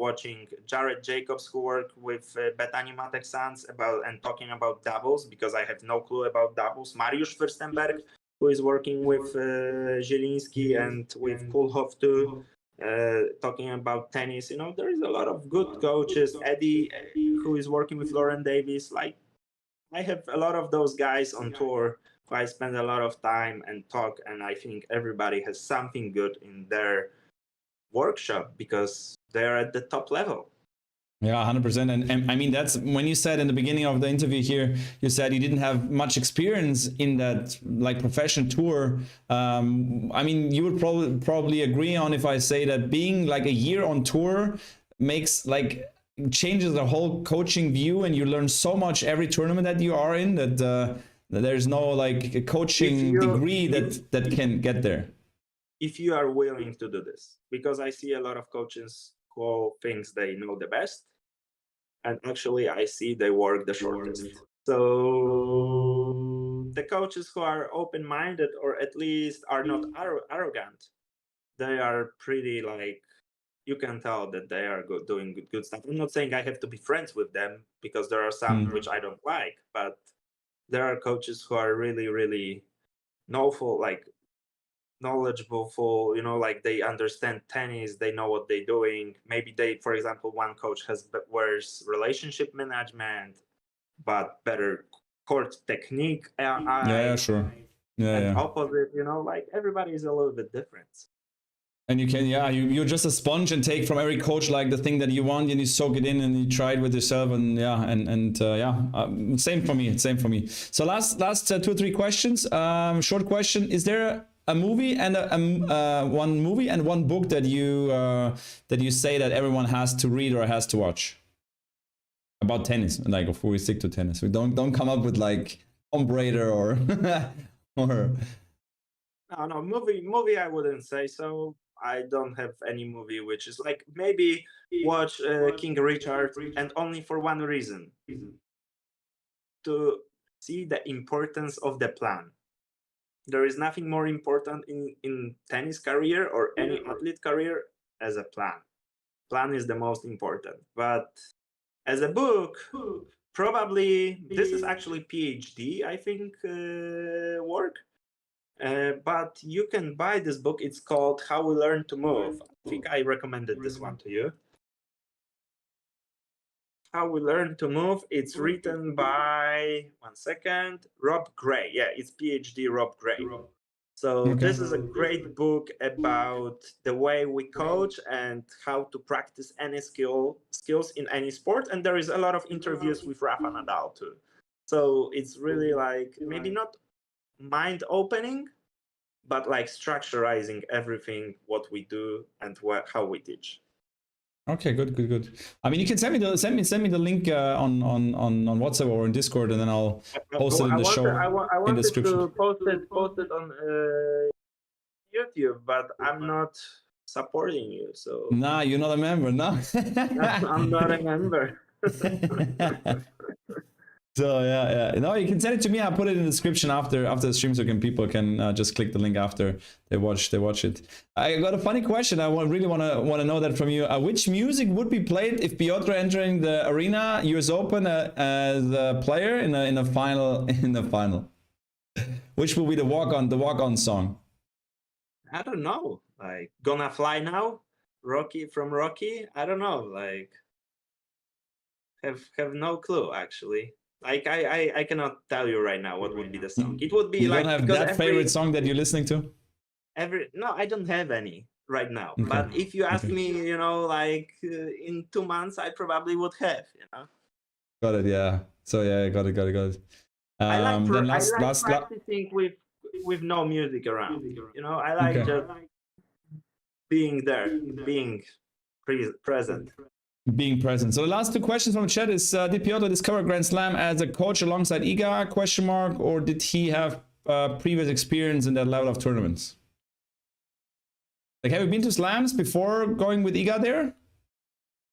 watching Jared Jacobs, who work with Betani Matek-Sans and talking about doubles, because I have no clue about doubles. Mariusz Fürstenberg, who is working with Zielinski and with Kulhoff too, talking about tennis. You know, there is a lot of good coaches. Eddie, who is working with Lauren Davis. Like, I have a lot of those guys on tour who I spend a lot of time and talk, and I think everybody has something good in their workshop because they're at the top level. Yeah, 100%. And I mean, that's when you said in the beginning of the interview here, you said you didn't have much experience in that like professional tour. I mean, you would probably agree on if I say that being like a year on tour makes like changes the whole coaching view, and you learn so much every tournament that you are in that there's no like a coaching degree that can get there. If you are willing to do this, because I see a lot of coaches who thinks they know the best, and actually I see they work the shortest. So the coaches who are open-minded, or at least are not arrogant, they are pretty like, you can tell that they are doing good stuff. I'm not saying I have to be friends with them, because there are some which I don't like, but there are coaches who are really, really knowledgeable, full, you know, like they understand tennis, they know what they're doing. Maybe they, for example, one coach has worse relationship management, but better court technique. Yeah, sure. Yeah, opposite, you know, like everybody is a little bit different. And you can, you're just a sponge and take from every coach like the thing that you want, and you soak it in and you try it with yourself, and same for me. So last 2 or 3 questions. Short question: is there a movie and one movie and one book that you say that everyone has to read or has to watch about tennis? Like, if we stick to tennis, we don't come up with like Tomb Raider or or. No, movie I wouldn't say so. I don't have any movie which is like, maybe watch King Richard, and only for one reason: to see the importance of the plan. There is nothing more important in tennis career or any athlete career as a plan. Plan is the most important. But as a book, probably this is actually PhD, I think, work. But you can buy this book. It's called How We Learn to Move. I think I recommended this one to you. How We Learn to Move. It's written by, one second, Rob Gray. Yeah, it's PhD Rob Gray. So this is a great book about the way we coach and how to practice any skills in any sport. And there is a lot of interviews with Rafa Nadal too. So it's really like, maybe not mind-opening, but like structurizing everything, what we do and how we teach. Okay, good. I mean, you can send me the link on WhatsApp or in Discord, and then I'll post it in the show. I wanted to post it on YouTube, but I'm not supporting you, so. Nah, you're not a member, no. I'm not a member. So yeah. No, you can send it to me. I'll put it in the description after the stream, so people can just click the link after they watch it. I got a funny question. I really want to know that from you. Which music would be played if PIOTR entering the arena US Open as a player in the final? Which will be the walk-on song? I don't know. Like Gonna Fly Now, Rocky from Rocky. I don't know. Like have no clue actually. Like I cannot tell you right now what would be the song. It would be you like, don't have that favorite song that you're listening to? No, I don't have any right now. Okay. But if you ask me, you know, like in 2 months, I probably would have. You know. Got it. Yeah. So yeah, got it. I like practicing with no music around. You know, I like just being there, being present. Being present. So the last 2 questions from the chat is: did PIOTR discover Grand Slam as a coach alongside Iga? Or did he have previous experience in that level of tournaments? Like, have you been to slams before going with Iga there?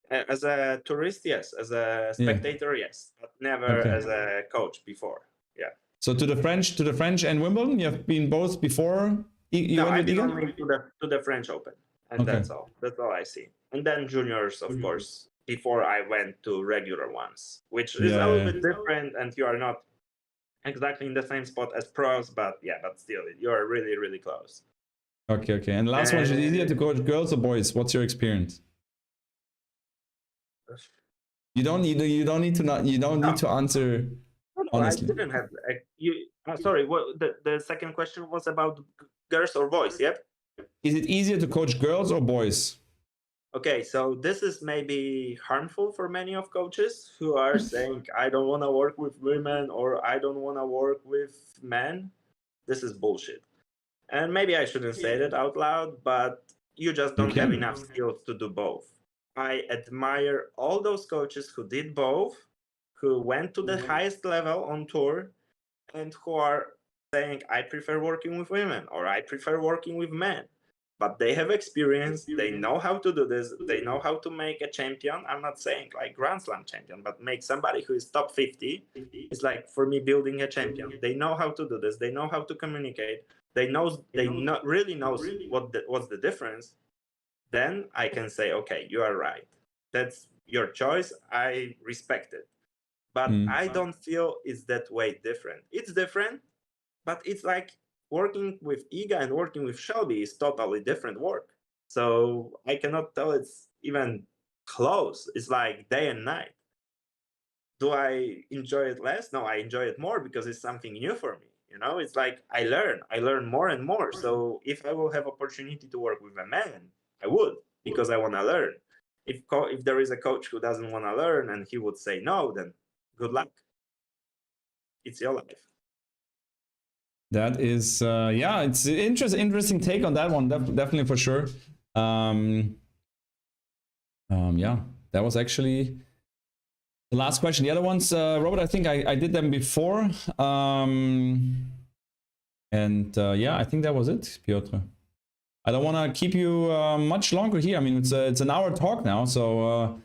As a tourist, yes. As a spectator, yes. But never as a coach before. Yeah. So to the French and Wimbledon, you have been both before You No, went I've with been Iga? only to the French Open, and Okay. that's all. That's all I see. And then juniors, of course, before I went to regular ones, which is a little Yeah. bit different, and you are not exactly in the same spot as pros, but yeah, but still, you are really, really close. Okay, okay. And the last one, is it easier to coach girls or boys? What's your experience? You don't need to answer No, honestly. I didn't have you. Sorry, what the second question was about girls or boys? Yep. Is it easier to coach girls or boys? Okay, so this is maybe harmful for many of coaches who are saying, I don't want to work with women or I don't want to work with men. This is bullshit. And maybe I shouldn't say that out loud, but you just don't have enough skills to do both. I admire all those coaches who did both, who went to the highest level on tour, and who are saying, I prefer working with women or I prefer working with men. But they have experience, they know how to do this, they know how to make a champion. I'm not saying like Grand Slam champion, but make somebody who is top 50. It's like for me building a champion. They know how to do this, they know how to communicate, they really knows what's the difference. Then I can say, okay, you are right. That's your choice. I respect it. But I don't feel it's that way different. It's different, but it's like working with Iga and working with Shelby is totally different work. So I cannot tell it's even close. It's like day and night. Do I enjoy it less? No, I enjoy it more because it's something new for me. You know, it's like I learn more and more. So if I will have opportunity to work with a man, I would, because I want to learn. If there is a coach who doesn't want to learn and he would say no, then good luck. It's your life. That is, yeah, it's interesting take on that one, definitely for sure. Yeah, that was actually the last question. The other ones, Robert, I think I did them before. Yeah, I think that was it, Piotr. I don't want to keep you much longer here. I mean, it's an hour talk now, so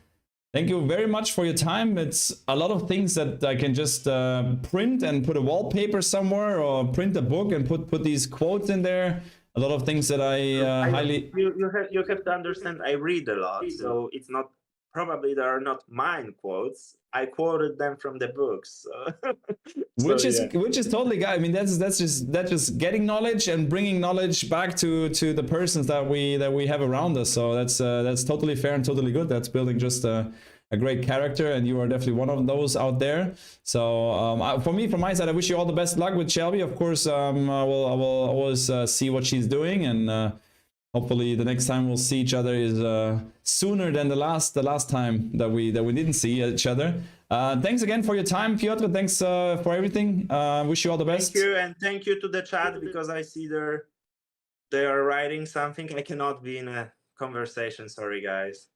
thank you very much for your time. It's a lot of things that I can just print and put a wallpaper somewhere, or print a book and put these quotes in there. A lot of things that I highly... You have to understand, I read a lot, so it's not... Probably there are not mine quotes. I quoted them from the books. So. Which is totally good. I mean, that's just getting knowledge and bringing knowledge back to the persons that we have around us. So that's totally fair and totally good. That's building just a great character, and you are definitely one of those out there. So from my side, I wish you all the best luck with Shelby. Of course, I will always see what she's doing, and hopefully the next time we'll see each other is sooner than the last time that we didn't see each other. Thanks again for your time, Piotr. Thanks for everything. Wish you all the best. Thank you, and thank you to the chat, because I see they are writing something. I cannot be in a conversation. Sorry, guys.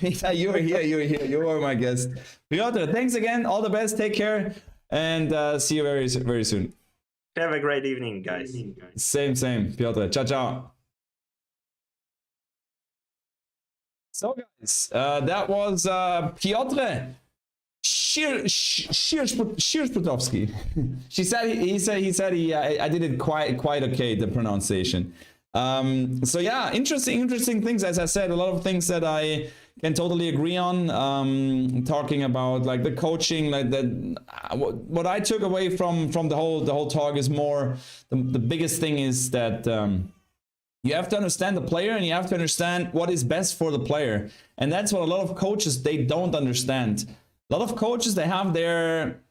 Yeah, you're here. You are my guest. Piotr, thanks again. All the best. Take care, and see you very soon. Have a great evening, guys. Same, Piotr. Ciao, ciao. So guys, that was Piotr SIERZPUTOWSKI. He said I did it quite okay, the pronunciation. So yeah, interesting things. As I said, a lot of things that I can totally agree on. Talking about like the coaching, like that. What I took away from the whole talk is more the biggest thing is that. You have to understand the player, and you have to understand what is best for the player. And that's what a lot of coaches, they don't understand. A lot of coaches, they have their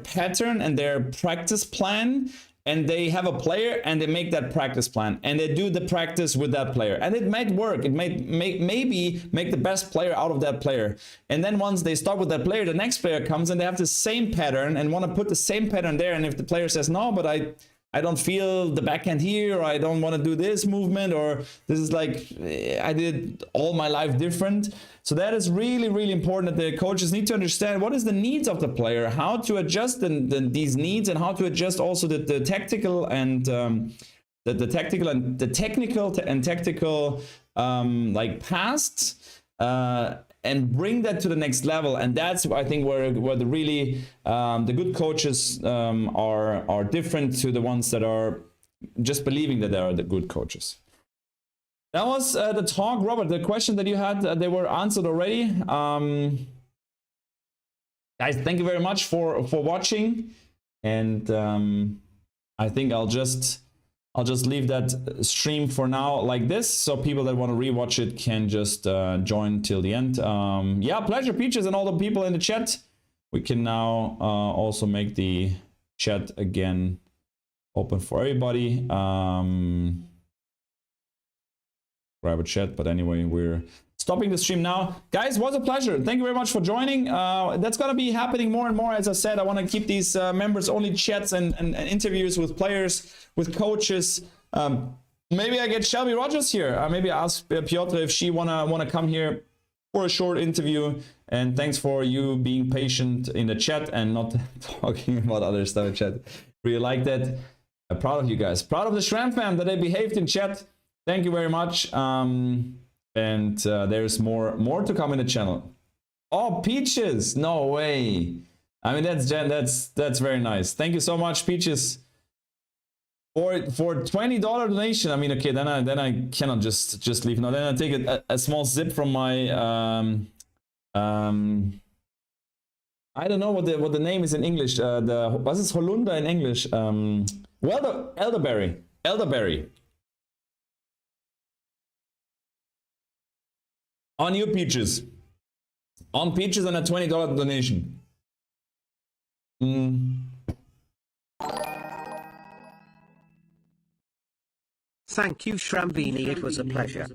pattern and their practice plan, and they have a player and they make that practice plan and they do the practice with that player, and it might work. It might maybe make the best player out of that player. And then once they start with that player, the next player comes and they have the same pattern and want to put the same pattern there. And if the player says, no, but I don't feel the backhand here, or I don't want to do this movement, or this is like I did all my life different. So that is really important, that the coaches need to understand what is the needs of the player, how to adjust these needs, and how to adjust also the tactical and the technical like past. And bring that to the next level. And that's, I think, where the really the good coaches are different to the ones that are just believing that they are the good coaches. That was the talk, Robert. The question that you had, they were answered already. Guys, thank you very much for watching, and I think I'll just leave that stream for now like this, so people that want to rewatch it can just join till the end. Yeah, pleasure, Peaches, and all the people in the chat. We can now also make the chat again open for everybody. Private chat, but anyway, we're stopping the stream now. Guys, was a pleasure. Thank you very much for joining. That's gonna be happening more and more. As I said, I want to keep these members only chats and interviews with players, with coaches. Maybe I get Shelby Rogers here. Maybe ask Piotr if she wanna come here for a short interview. And thanks for you being patient in the chat and not talking about other stuff in chat. Really like that. Proud of you guys. Proud of the Shram fam that they behaved in chat. Thank you very much. And there's more to come in the channel. Oh, Peaches! No way. I mean, that's very nice. Thank you so much, Peaches, for $20 donation. I mean, okay, then I cannot just leave now. Then I take a small sip from my I don't know what the name is in English. What is Holunder in English? Well, the elderberry. On you, Peaches. On Peaches and a $20 donation. Thank you, Shrambini. It was a pleasure.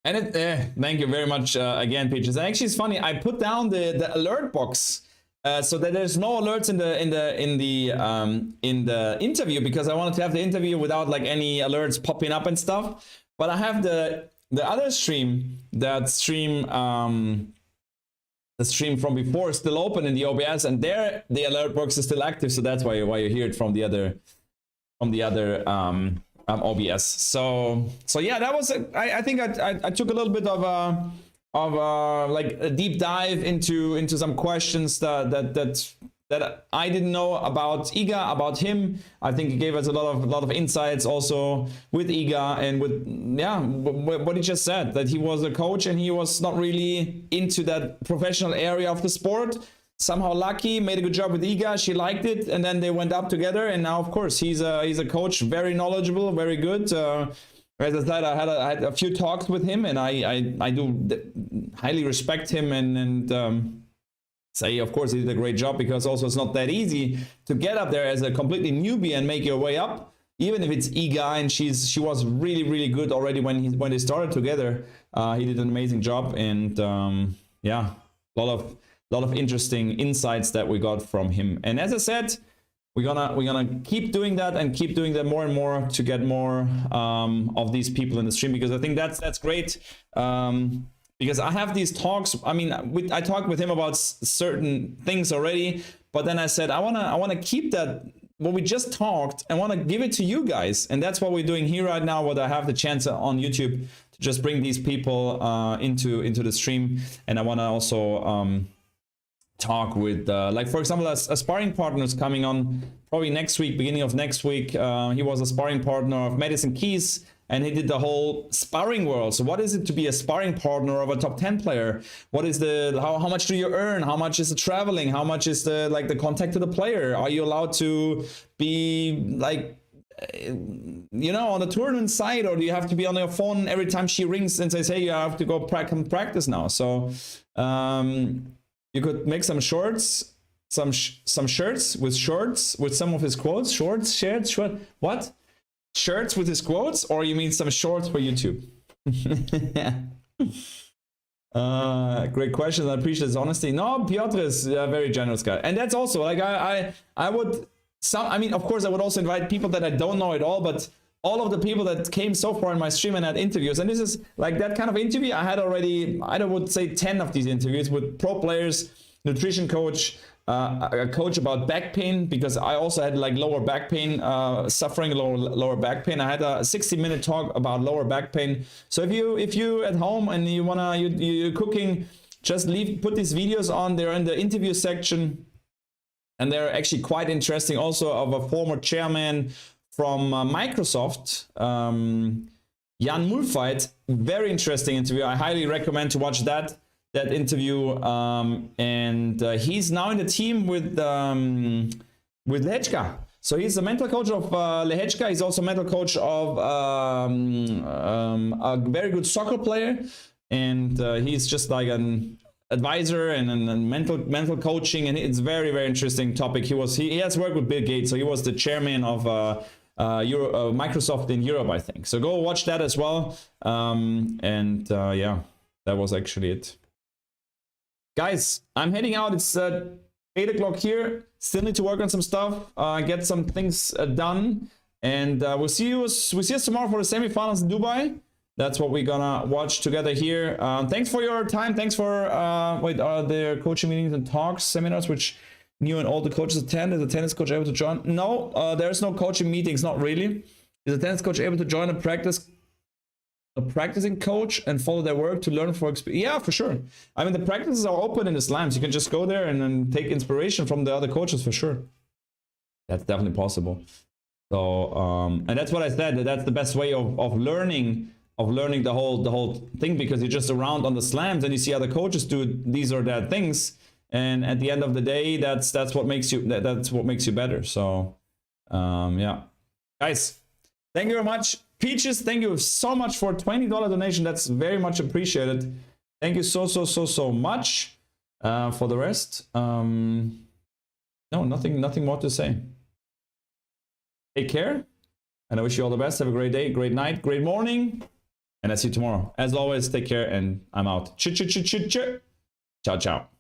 And thank you very much again, Peaches. And actually, it's funny. I put down the alert box so that there's no alerts in the interview, because I wanted to have the interview without like any alerts popping up and stuff. But I have the other stream, the stream from before, is still open in the OBS, and there the alert box is still active. So that's why you hear it from the other OBS. So yeah, that was I think I took a little bit of like a deep dive into some questions that I didn't know about Iga, about him. I think he gave us a lot of insights also with Iga, and with what he just said, that he was a coach and he was not really into that professional area of the sport. Somehow lucky, made a good job with Iga, she liked it, and then they went up together, and now of course he's a coach, very knowledgeable, very good. As I said, I had a few talks with him, and I do highly respect him, and say, of course, he did a great job, because also it's not that easy to get up there as a completely newbie and make your way up, even if it's Iga, and she was really good already when they started together. He did an amazing job, and yeah, a lot of interesting insights that we got from him. And as I said, we're gonna keep doing that, and keep doing that more and more to get more of these people in the stream, because I think that's great. Because I have these talks. I mean, I talked with him about certain things already, but then I said I wanna keep that what we just talked, and want to give it to you guys, and that's what we're doing here right now. What I have the chance on YouTube to just bring these people into the stream, and I want to also talk with like, for example, a sparring partner is coming on probably next week, beginning of next week. He was a sparring partner of Madison Keys, and he did the whole sparring world. So what is it to be a sparring partner of a top 10 player? What is how much do you earn? How much is the traveling? How much is the contact to the player? Are you allowed to be like, you know, on the tournament side, or do you have to be on your phone every time she rings and says, hey, you have to go practice now? So you could make some shorts, some shirts with some of his quotes. Shorts, what? Shirts with his quotes, or you mean some shorts for YouTube? Great question. I appreciate his honesty. No, Piotr is a very generous guy, and that's also like I would. I mean, of course, I would also invite people that I don't know at all, but all of the people that came so far in my stream and had interviews, and this is like that kind of interview. I had already, I would say 10 of these interviews with pro players, nutrition coach, a coach about back pain, because I also had like lower back pain, suffering lower back pain. I had a 60-minute talk about lower back pain. So if you at home and you're cooking, just put these videos on there in the interview section. and they're actually quite interesting. Also of a former chairman from Microsoft, Jan Mulfeit. Very interesting interview. I highly recommend to watch that interview. And he's now in the team with Lehečka. So he's the mental coach of Lehečka. He's also mental coach of a very good soccer player, and he's just like an advisor and mental coaching, and it's very interesting topic. He has worked with Bill Gates, so he was the chairman of Microsoft in Europe, I think. So go watch that as well. Yeah, that was actually it. Guys, I'm heading out. It's 8 o'clock here. Still need to work on some stuff, get some things done, and we'll see us tomorrow for the semifinals in Dubai. That's what we're gonna watch together here. Thanks for your time. Thanks for are there coaching meetings and talks, seminars which new and all the coaches attend? Is the tennis coach able to join? No, there's no coaching meetings. Not really. Is the tennis coach able to join a practicing coach and follow their work to learn for experience? Yeah, for sure. I mean, the practices are open in the slams. You can just go there and then take inspiration from the other coaches, for sure. That's definitely possible. So and that's what I said, that's the best way of learning the whole thing, because you're just around on the slams and you see other coaches do these or that things, and at the end of the day, that's what makes you better. So yeah, guys, thank you very much. Peaches, thank you so much for $20 donation. That's very much appreciated. Thank you so much. For the rest, no, nothing more to say. Take care, and I wish you all the best. Have a great day, great night, great morning, and I'll see you tomorrow. As always, take care, and I'm out. Ciao, ciao.